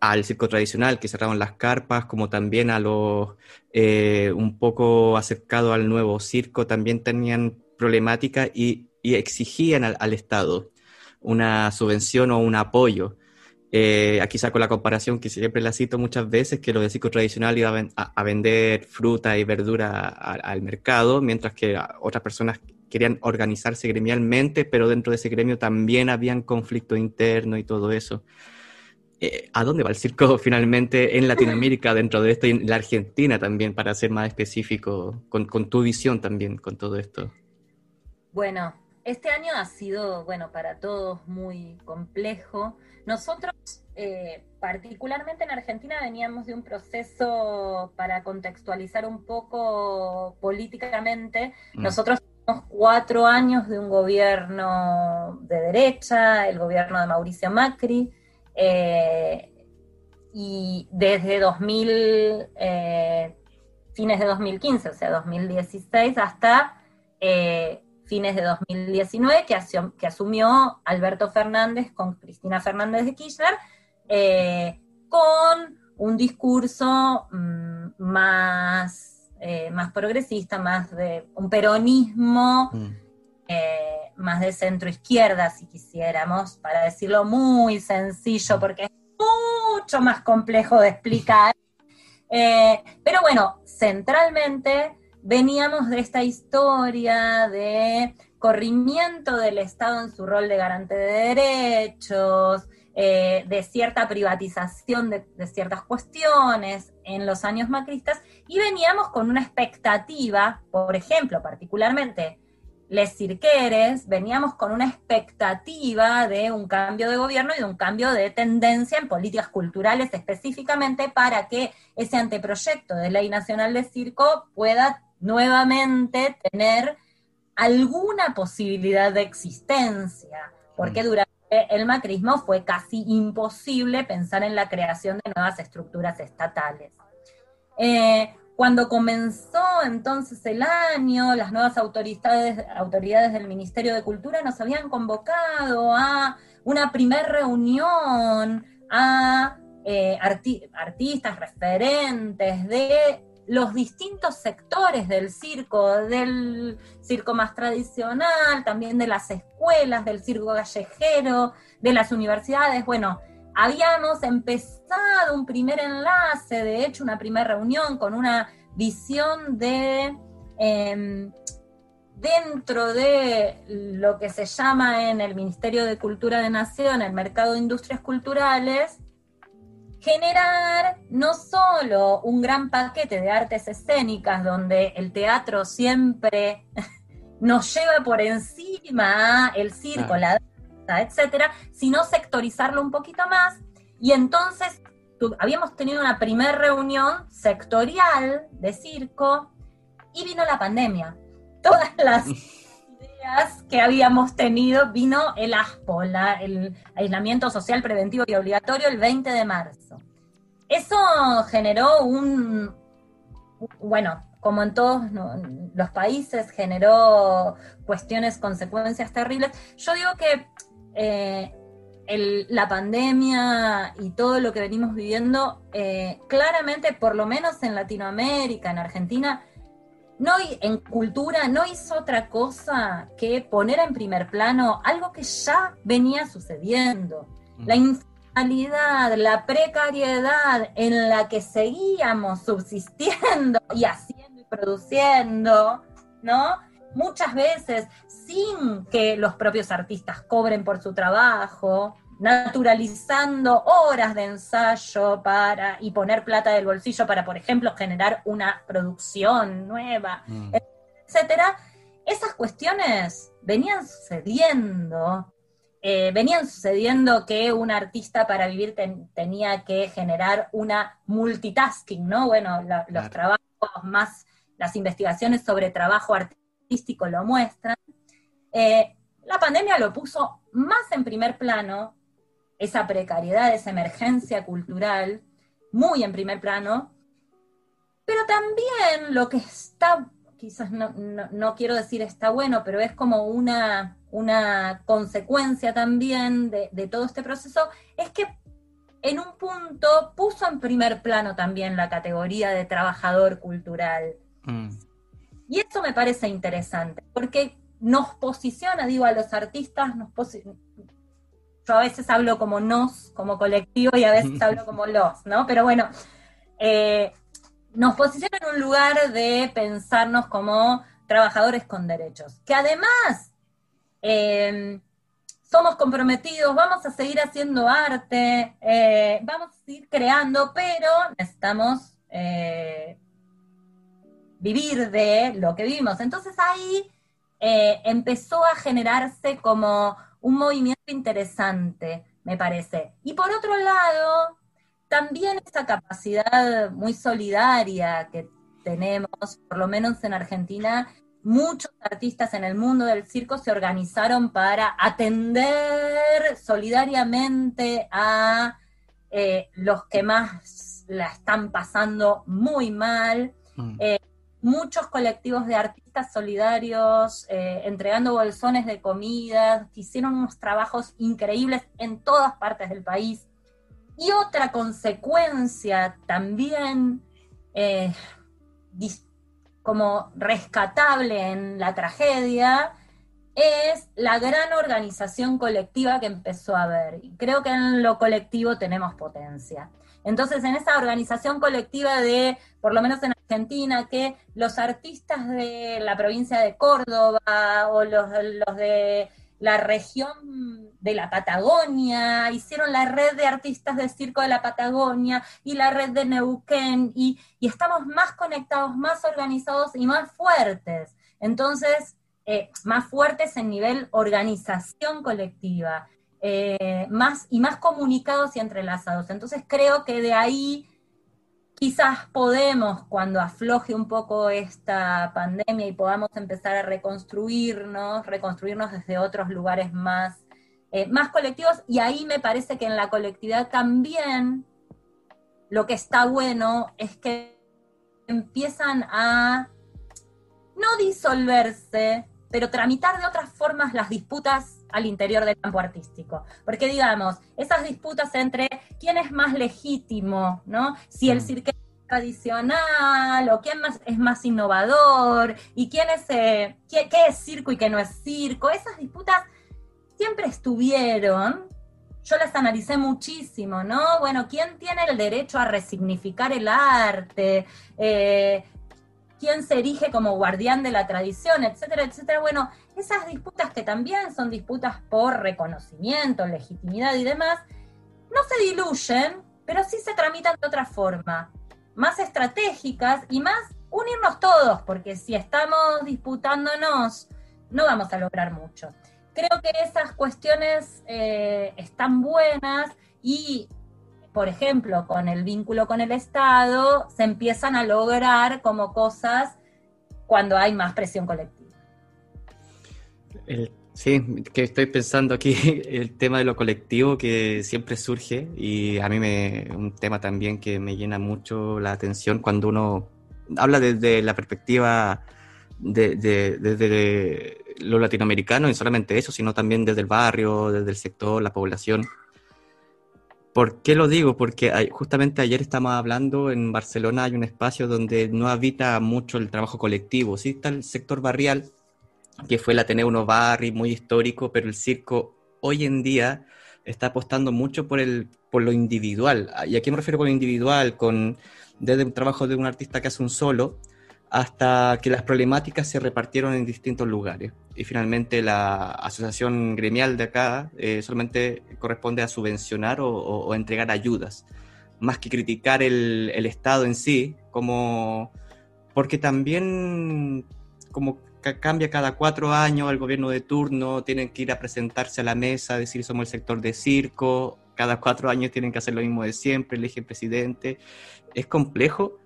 al circo tradicional que cerraron las carpas, como también a los un poco acercado al nuevo circo, también tenían problemática y exigían al Estado una subvención o un apoyo. Aquí saco la comparación que siempre la cito muchas veces, que los de circo tradicional iban a vender fruta y verdura al mercado, mientras que otras personas querían organizarse gremialmente, pero dentro de ese gremio también habían conflictos internos y todo eso. ¿A dónde va el circo finalmente en Latinoamérica dentro de esto y en la Argentina también, para ser más específico, con tu visión también, con todo esto? Bueno, este año ha sido, bueno, para todos muy complejo. Nosotros, particularmente en Argentina, veníamos de un proceso para contextualizar un poco políticamente. Nosotros tuvimos 4 años de un gobierno de derecha, el gobierno de Mauricio Macri, y desde fines de 2015, o sea, 2016, hasta fines de 2019, que asumió Alberto Fernández con Cristina Fernández de Kirchner, con un discurso más progresista, más de un peronismo, más de centro izquierda, si quisiéramos, para decirlo muy sencillo, porque es mucho más complejo de explicar. Pero bueno, centralmente veníamos de esta historia de corrimiento del Estado en su rol de garante de derechos, de cierta privatización de ciertas cuestiones en los años macristas, y veníamos con una expectativa, por ejemplo, particularmente les cirqueres, veníamos con una expectativa de un cambio de gobierno y de un cambio de tendencia en políticas culturales específicamente para que ese anteproyecto de Ley Nacional de Circo pueda nuevamente tener alguna posibilidad de existencia, porque durante el macrismo fue casi imposible pensar en la creación de nuevas estructuras estatales. Cuando comenzó entonces el año, las nuevas autoridades del Ministerio de Cultura nos habían convocado a una primer reunión a artistas, referentes de los distintos sectores del circo más tradicional, también de las escuelas, del circo callejero, de las universidades. Bueno, habíamos empezado un primer enlace, de hecho una primera reunión con una visión de, dentro de lo que se llama en el Ministerio de Cultura de Nación, el mercado de industrias culturales, generar no solo un gran paquete de artes escénicas donde el teatro siempre nos lleva por encima, el circo, la danza, etcétera, sino sectorizarlo un poquito más. Y entonces habíamos tenido una primera reunión sectorial de circo y vino la pandemia. Todas las ideas que habíamos tenido, vino el ASPO, el aislamiento social preventivo y obligatorio, el 20 de marzo. Eso generó bueno, como en todos los países, generó consecuencias terribles. Yo digo que la pandemia y todo lo que venimos viviendo, claramente, por lo menos en Latinoamérica, en Argentina, en cultura, no hizo otra cosa que poner en primer plano algo que ya venía sucediendo. La informalidad, la precariedad en la que seguíamos subsistiendo y haciendo y produciendo, ¿no? Muchas veces sin que los propios artistas cobren por su trabajo, naturalizando horas de ensayo y poner plata del bolsillo para, por ejemplo, generar una producción nueva, etcétera. Esas cuestiones venían sucediendo que un artista para vivir tenía que generar una multitasking, ¿no? Bueno, los trabajos más, las investigaciones sobre trabajo artístico lo muestran. La pandemia lo puso más en primer plano, esa precariedad, esa emergencia cultural, muy en primer plano, pero también lo que está, quizás no quiero decir está bueno, pero es como una consecuencia también de todo este proceso, es que en un punto puso en primer plano también la categoría de trabajador cultural. Y eso me parece interesante, porque nos posiciona, a los artistas, yo a veces hablo como nos, como colectivo, y a veces hablo como los, ¿no? Pero bueno, nos posiciona en un lugar de pensarnos como trabajadores con derechos, que además somos comprometidos, vamos a seguir haciendo arte, vamos a seguir creando, pero necesitamos vivir de lo que vivimos. Entonces ahí empezó a generarse como un movimiento interesante, me parece. Y por otro lado, también esa capacidad muy solidaria que tenemos, por lo menos en Argentina, muchos artistas en el mundo del circo se organizaron para atender solidariamente a los que más la están pasando muy mal. Muchos colectivos de artistas solidarios entregando bolsones de comida, que hicieron unos trabajos increíbles en todas partes del país. Y otra consecuencia también como rescatable en la tragedia es la gran organización colectiva que empezó a haber. Y creo que en lo colectivo tenemos potencia. Entonces, en esa organización colectiva de, por lo menos en Argentina, que los artistas de la provincia de Córdoba o los de la región de la Patagonia, hicieron la red de artistas de circo de la Patagonia y la red de Neuquén, y estamos más conectados, más organizados y más fuertes. Entonces, más fuertes en nivel organización colectiva, más comunicados y entrelazados. Entonces creo que de ahí quizás podemos, cuando afloje un poco esta pandemia y podamos empezar a reconstruirnos desde otros lugares más colectivos, y ahí me parece que en la colectividad también lo que está bueno es que empiezan a no disolverse, pero tramitar de otras formas las disputas al interior del campo artístico. Porque, digamos, esas disputas entre quién es más legítimo, ¿no? Si el cirquero es tradicional, o quién es más innovador, y quién es, qué es circo y qué no es circo, esas disputas siempre estuvieron. Yo las analicé muchísimo, ¿no? Bueno, ¿quién tiene el derecho a resignificar el arte? ¿Quién se erige como guardián de la tradición? Etcétera, etcétera. Bueno, esas disputas que también son disputas por reconocimiento, legitimidad y demás, no se diluyen, pero sí se tramitan de otra forma, más estratégicas y más unirnos todos, porque si estamos disputándonos, no vamos a lograr mucho. Creo que esas cuestiones están buenas y, por ejemplo, con el vínculo con el Estado, se empiezan a lograr como cosas cuando hay más presión colectiva. Sí, que estoy pensando aquí el tema de lo colectivo que siempre surge, y a mí un tema también que me llena mucho la atención cuando uno habla desde la perspectiva desde lo latinoamericano, y solamente eso, sino también desde el barrio, desde el sector, la población. ¿Por qué lo digo? Porque justamente ayer estábamos hablando, en Barcelona hay un espacio donde no habita mucho el trabajo colectivo. Sí está el sector barrial, que fue el Ateneo Uno Barri, muy histórico, pero el circo hoy en día está apostando mucho por lo individual. ¿Y a qué me refiero con lo individual? Desde un trabajo de un artista que hace un solo, hasta que las problemáticas se repartieron en distintos lugares. Y finalmente la asociación gremial de acá solamente corresponde a subvencionar o entregar ayudas, más que criticar el Estado en sí, porque también como cambia cada 4 años el gobierno de turno, tienen que ir a presentarse a la mesa, decir somos el sector de circo, cada 4 años tienen que hacer lo mismo de siempre, eligen presidente. Es complejo,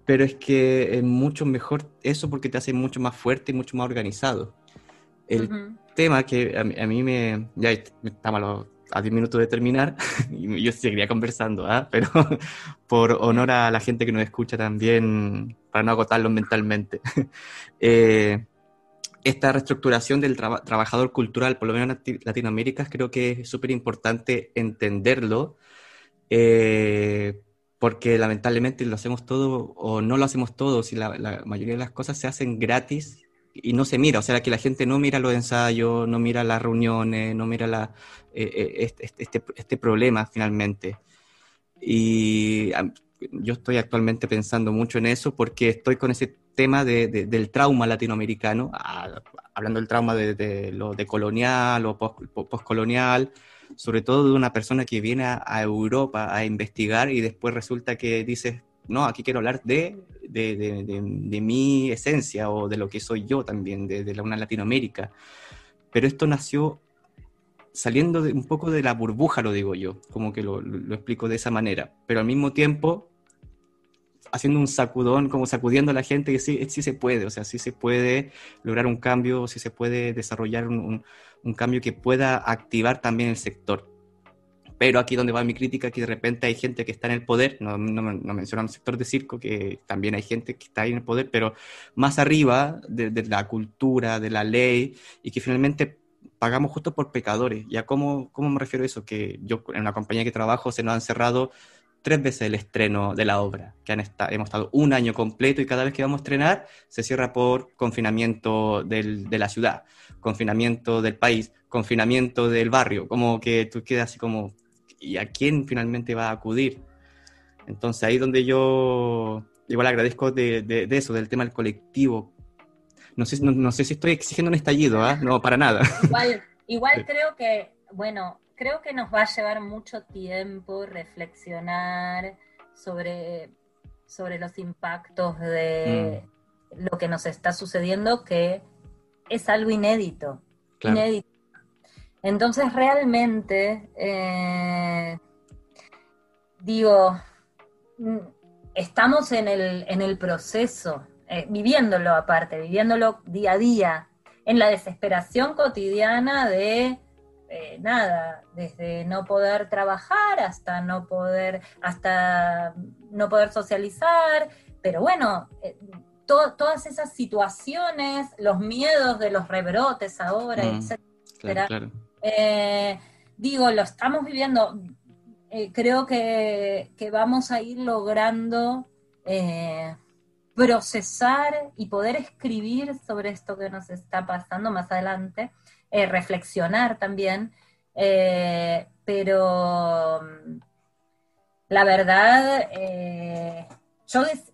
pero es que es mucho mejor eso porque te hace mucho más fuerte y mucho más organizado. El tema que a mí ya estamos a 10 minutos de terminar, y yo seguiría conversando, pero por honor a la gente que nos escucha también, para no agotarlos mentalmente. Esta reestructuración del trabajador cultural, por lo menos en Latinoamérica, creo que es súper importante entenderlo, porque lamentablemente lo hacemos todo o no lo hacemos todo, si la mayoría de las cosas se hacen gratis y no se mira, o sea, que la gente no mira los ensayos, no mira las reuniones, no mira este problema finalmente. Y yo estoy actualmente pensando mucho en eso porque estoy con ese tema del trauma latinoamericano, hablando del trauma de lo decolonial o postcolonial, sobre todo de una persona que viene a Europa a investigar y después resulta que dices, no, aquí quiero hablar de mi esencia o de lo que soy yo también, de una Latinoamérica. Pero esto nació saliendo un poco de la burbuja, lo digo yo, como que lo explico de esa manera, pero al mismo tiempo haciendo un sacudón, como sacudiendo a la gente que sí, sí se puede, o sea, sí se puede lograr un cambio, sí se puede desarrollar un cambio que pueda activar también el sector. Pero aquí donde va mi crítica, que de repente hay gente que está en el poder, no menciono el sector de circo, que también hay gente que está ahí en el poder, pero más arriba de la cultura, de la ley, y que finalmente pagamos justo por pecadores. ¿Ya cómo me refiero a eso? Que yo en la compañía que trabajo se nos han cerrado 3 veces el estreno de la obra, que hemos estado un año completo y cada vez que vamos a estrenar se cierra por confinamiento de la ciudad, confinamiento del país, confinamiento del barrio, como que tú quedas así como, ¿y a quién finalmente va a acudir? Entonces ahí donde yo igual agradezco de eso, del tema del colectivo. No sé si estoy exigiendo un estallido, ¿ah? No, para nada. Igual creo que, bueno, creo que nos va a llevar mucho tiempo reflexionar sobre los impactos de lo que nos está sucediendo, que es algo inédito. Claro. Inédito. Entonces realmente, estamos en el proceso, viviéndolo aparte, viviéndolo día a día, en la desesperación cotidiana de desde no poder trabajar hasta no poder socializar, pero bueno, todas esas situaciones, los miedos de los rebrotes ahora, etcétera. Claro. Lo estamos viviendo. Creo que vamos a ir logrando procesar y poder escribir sobre esto que nos está pasando más adelante, reflexionar también, pero la verdad,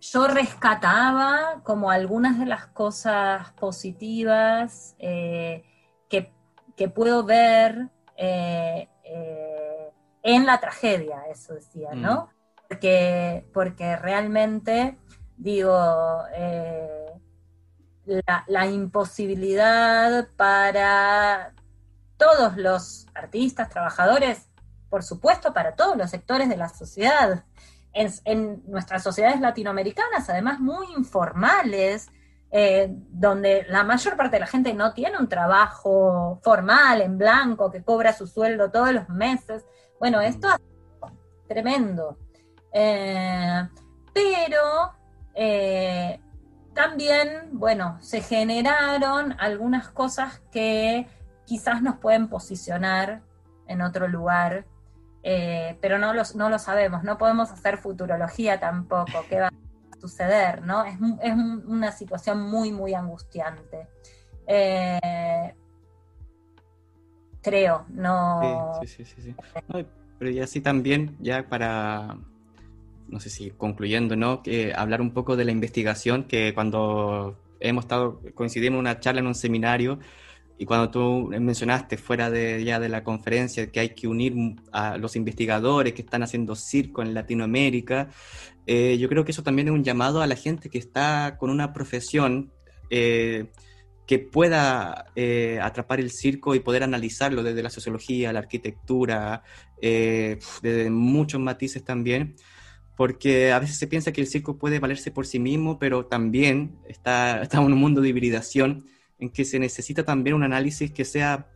yo rescataba como algunas de las cosas positivas que puedo ver en la tragedia, eso decía, ¿no? Porque realmente, la imposibilidad para todos los artistas, trabajadores, por supuesto, para todos los sectores de la sociedad, en nuestras sociedades latinoamericanas, además muy informales, donde la mayor parte de la gente no tiene un trabajo formal, en blanco, que cobra su sueldo todos los meses. Bueno, esto es tremendo. Pero también, bueno, se generaron algunas cosas que quizás nos pueden posicionar en otro lugar, pero no lo sabemos, no podemos hacer futurología tampoco, qué va a suceder, ¿no? Es una situación muy, muy angustiante. Creo, no... Sí. No, pero ya sí también, ya para, no sé si concluyendo, ¿no? Que hablar un poco de la investigación, que cuando coincidimos en una charla en un seminario, y cuando tú mencionaste fuera de la conferencia que hay que unir a los investigadores que están haciendo circo en Latinoamérica, yo creo que eso también es un llamado a la gente que está con una profesión que pueda atrapar el circo y poder analizarlo desde la sociología, la arquitectura, desde muchos matices también, porque a veces se piensa que el circo puede valerse por sí mismo, pero también está en un mundo de hibridación en que se necesita también un análisis que sea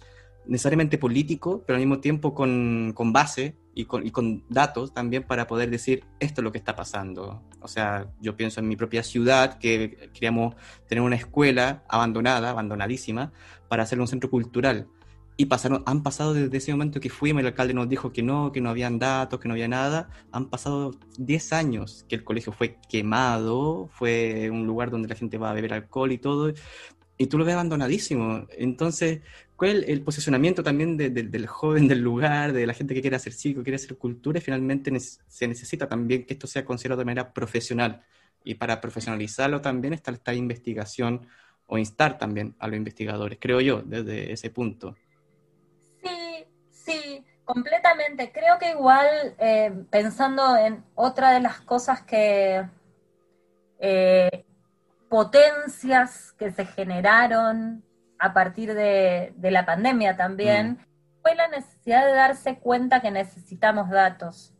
necesariamente político, pero al mismo tiempo con base y con datos también para poder decir esto es lo que está pasando. O sea, yo pienso en mi propia ciudad, que queríamos tener una escuela abandonadísima, para hacer un centro cultural. Y han pasado desde ese momento que fuimos, el alcalde nos dijo que no habían datos, que no había nada. Han pasado 10 años que el colegio fue quemado, fue un lugar donde la gente va a beber alcohol y todo, y tú lo ves abandonadísimo. Entonces, ¿Cuál es el posicionamiento también del joven del lugar, de la gente que quiere hacer circo, quiere hacer cultura? Y finalmente se necesita también que esto sea considerado de manera profesional. Y para profesionalizarlo también está esta investigación o instar también a los investigadores, creo yo, desde ese punto. Sí, completamente. Creo que igual, pensando en otra de las cosas que, potencias que se generaron a partir de la pandemia también, fue la necesidad de darse cuenta que necesitamos datos.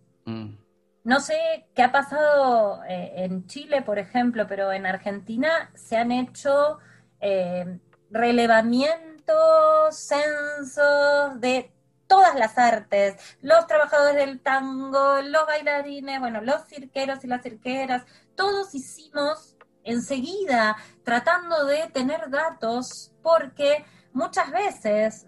No sé qué ha pasado en Chile, por ejemplo, pero en Argentina se han hecho relevamientos, censos de todas las artes, los trabajadores del tango, los bailarines, bueno, los cirqueros y las cirqueras, todos hicimos enseguida tratando de tener datos porque muchas veces,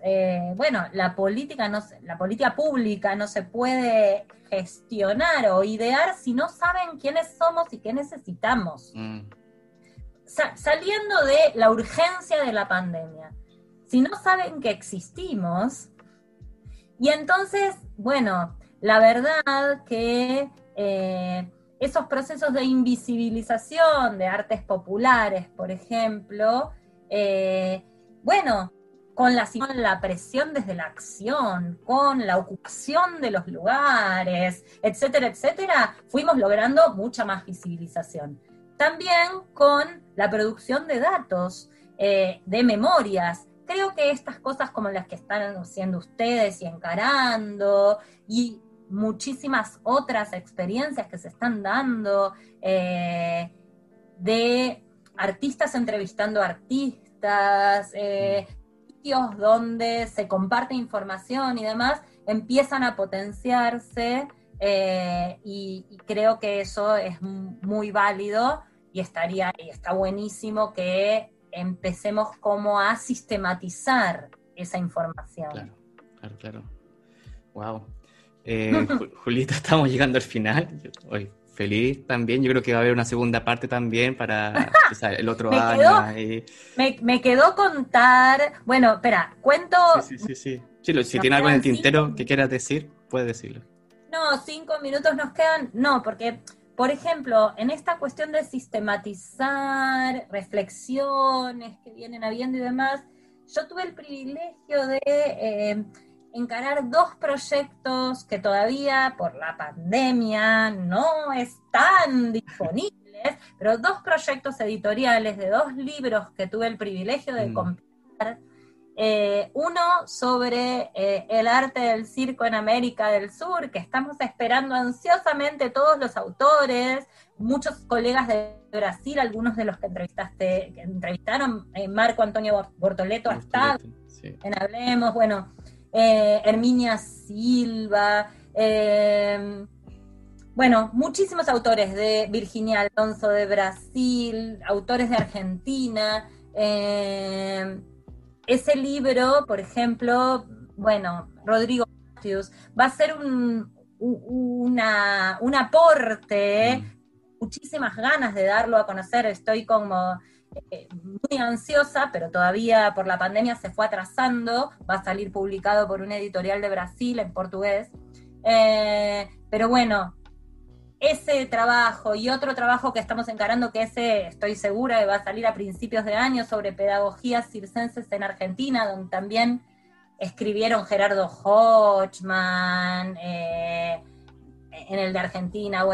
la política pública no se puede gestionar o idear si no saben quiénes somos y qué necesitamos. Saliendo de la urgencia de la pandemia, si no saben que existimos, y entonces, bueno, la verdad que esos procesos de invisibilización de artes populares, por ejemplo, con la presión desde la acción, con la ocupación de los lugares, etcétera, etcétera, fuimos logrando mucha más visibilización. También con la producción de datos, de memorias. Creo que estas cosas como las que están haciendo ustedes y encarando, y muchísimas otras experiencias que se están dando, de artistas entrevistando artistas, sitios donde se comparte información y demás, empiezan a potenciarse, y creo que eso es muy válido y está buenísimo que empecemos como a sistematizar esa información. Claro. Wow. Julieta, estamos llegando al final. Hoy feliz también. Yo creo que va a haber una segunda parte también para el otro año. Me quedó contar. Bueno, espera, cuento. Sí. Si tiene algo en el tintero que quieras decir, puedes decirlo. No, 5 minutos nos quedan. No, porque, por ejemplo, en esta cuestión de sistematizar reflexiones que vienen habiendo y demás, yo tuve el privilegio de encarar 2 proyectos que todavía por la pandemia no están disponibles, pero 2 proyectos editoriales de 2 libros que tuve el privilegio de completar. Uno sobre el arte del circo en América del Sur, que estamos esperando ansiosamente todos los autores, muchos colegas de Brasil, algunos de los que entrevistaron, Marco Antonio Bortoleto hasta en Hablemos, Herminia Silva, muchísimos autores, de Virginia Alonso de Brasil, autores de Argentina. Ese libro, por ejemplo, Rodrigo Matthews, va a ser un aporte, muchísimas ganas de darlo a conocer, estoy como muy ansiosa, pero todavía por la pandemia se fue atrasando, va a salir publicado por una editorial de Brasil en portugués, pero ese trabajo y otro trabajo que estamos encarando, que ese estoy segura que va a salir a principios de año, sobre pedagogías circenses en Argentina, donde también escribieron Gerardo Hochman, en el de Argentina,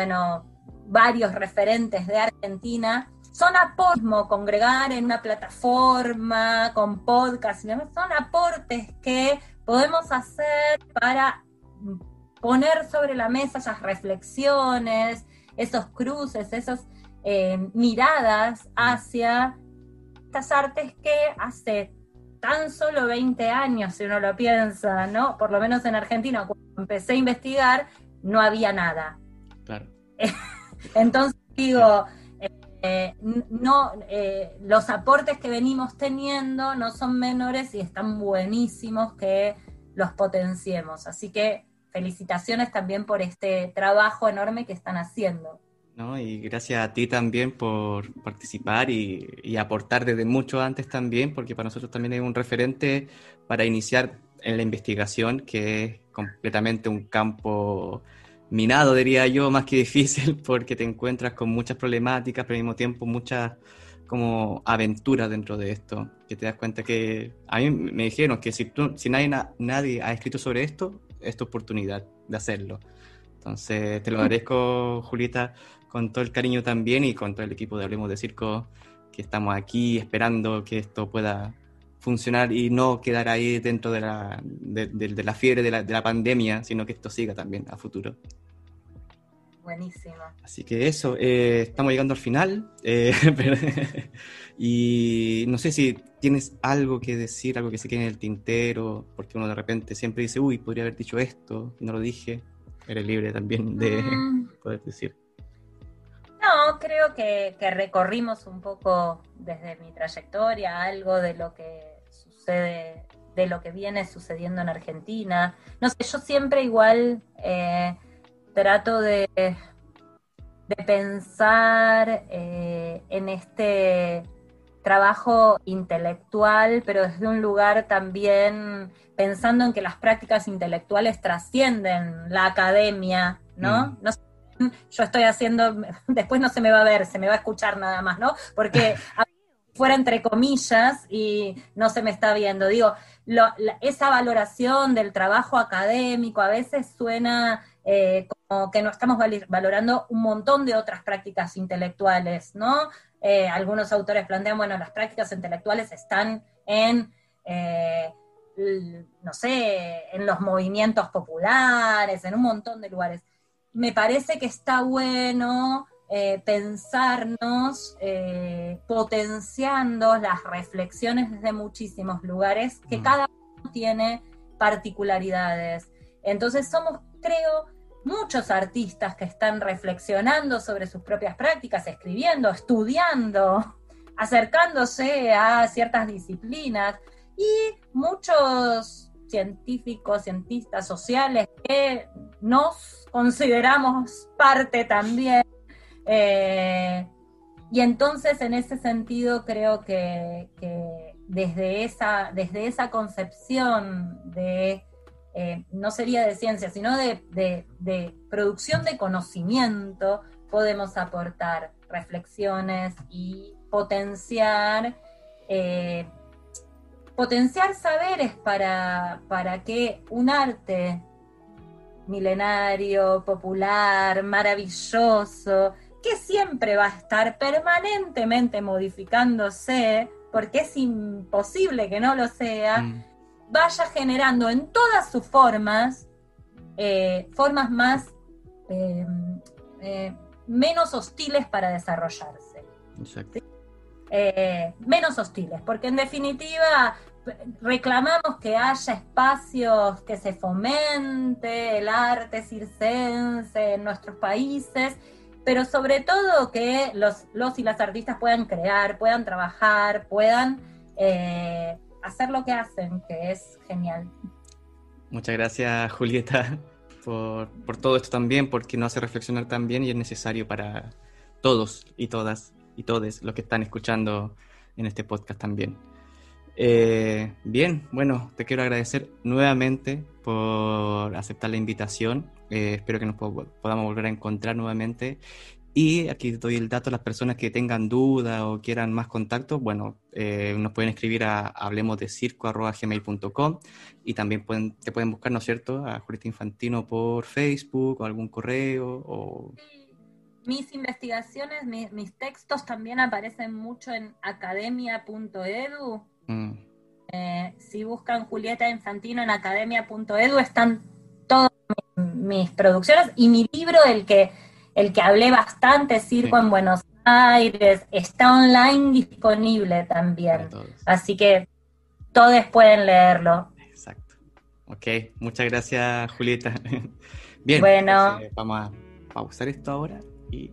varios referentes de Argentina. Son aportes, congregar en una plataforma, con podcast, son aportes que podemos hacer para poner sobre la mesa esas reflexiones, esos cruces, esas miradas hacia estas artes que hace tan solo 20 años, si uno lo piensa, ¿no? Por lo menos en Argentina, cuando empecé a investigar, no había nada. Claro. Entonces digo, los aportes que venimos teniendo no son menores y están buenísimos que los potenciemos. Así que felicitaciones también por este trabajo enorme que están haciendo. ¿no? Y gracias a ti también por participar y aportar desde mucho antes también, porque para nosotros también es un referente para iniciar en la investigación, que es completamente un campo minado, diría yo, más que difícil, porque te encuentras con muchas problemáticas, pero al mismo tiempo muchas como aventuras dentro de esto, que te das cuenta que a mí me dijeron que si nadie ha escrito sobre esto, es tu oportunidad de hacerlo. Entonces, te lo agradezco, Julieta, con todo el cariño también y con todo el equipo de Hablemos de Circo, que estamos aquí esperando que esto pueda funcionar y no quedar ahí dentro de la fiebre de la pandemia, sino que esto siga también a futuro. Buenísimo. Así que eso, estamos llegando al final. Y no sé si tienes algo que decir, algo que se quede en el tintero, porque uno de repente siempre dice, uy, podría haber dicho esto y no lo dije. Eres libre también de poder decir. No, creo que recorrimos un poco desde mi trayectoria algo de lo que sucede, de lo que viene sucediendo en Argentina. No sé, yo siempre igual trato de pensar en este trabajo intelectual, pero desde un lugar también pensando en que las prácticas intelectuales trascienden la academia, ¿no? No sé, yo estoy haciendo, después no se me va a ver, se me va a escuchar nada más, ¿no? Porque fuera entre comillas y no se me está viendo. Digo, esa valoración del trabajo académico a veces suena como que no estamos valorando un montón de otras prácticas intelectuales, ¿no? Algunos autores plantean, bueno, las prácticas intelectuales están en, no sé, en los movimientos populares, en un montón de lugares. Me parece que está bueno pensarnos potenciando las reflexiones desde muchísimos lugares, que cada uno tiene particularidades. Entonces somos, creo, muchos artistas que están reflexionando sobre sus propias prácticas, escribiendo, estudiando, acercándose a ciertas disciplinas, y muchos científicos, cientistas sociales que nos consideramos parte también. Y entonces en ese sentido creo que desde esa concepción de no sería de ciencia, sino de producción de conocimiento, podemos aportar reflexiones y potenciar saberes para que un arte milenario, popular, maravilloso, que siempre va a estar permanentemente modificándose, porque es imposible que no lo sea, vaya generando en todas sus formas, formas más menos hostiles para desarrollarse. Exacto. ¿Sí? Menos hostiles, porque en definitiva reclamamos que haya espacios que se fomente el arte circense en nuestros países, pero sobre todo que los y las artistas puedan crear, puedan trabajar, puedan hacer lo que hacen, que es genial. Muchas gracias, Julieta, por todo esto también, porque nos hace reflexionar también y es necesario para todos y todas y todes los que están escuchando en este podcast también. Bien, bueno, te quiero agradecer nuevamente por aceptar la invitación. Espero que nos podamos volver a encontrar nuevamente. Y aquí doy el dato a las personas que tengan dudas o quieran más contacto. Bueno, nos pueden escribir a hablemosdecirco@gmail.com y también te pueden buscar, ¿no es cierto?, a Julieta Infantino por Facebook o algún correo o... Mis investigaciones, mis textos también aparecen mucho en academia.edu. Si buscan Julieta Infantino en academia.edu están todas mis producciones y mi libro, el que hablé bastante, Circo en Buenos Aires, está online disponible también. Así que todos pueden leerlo. Exacto. Ok, muchas gracias, Julieta. Bien, bueno, vamos a pausar esto ahora y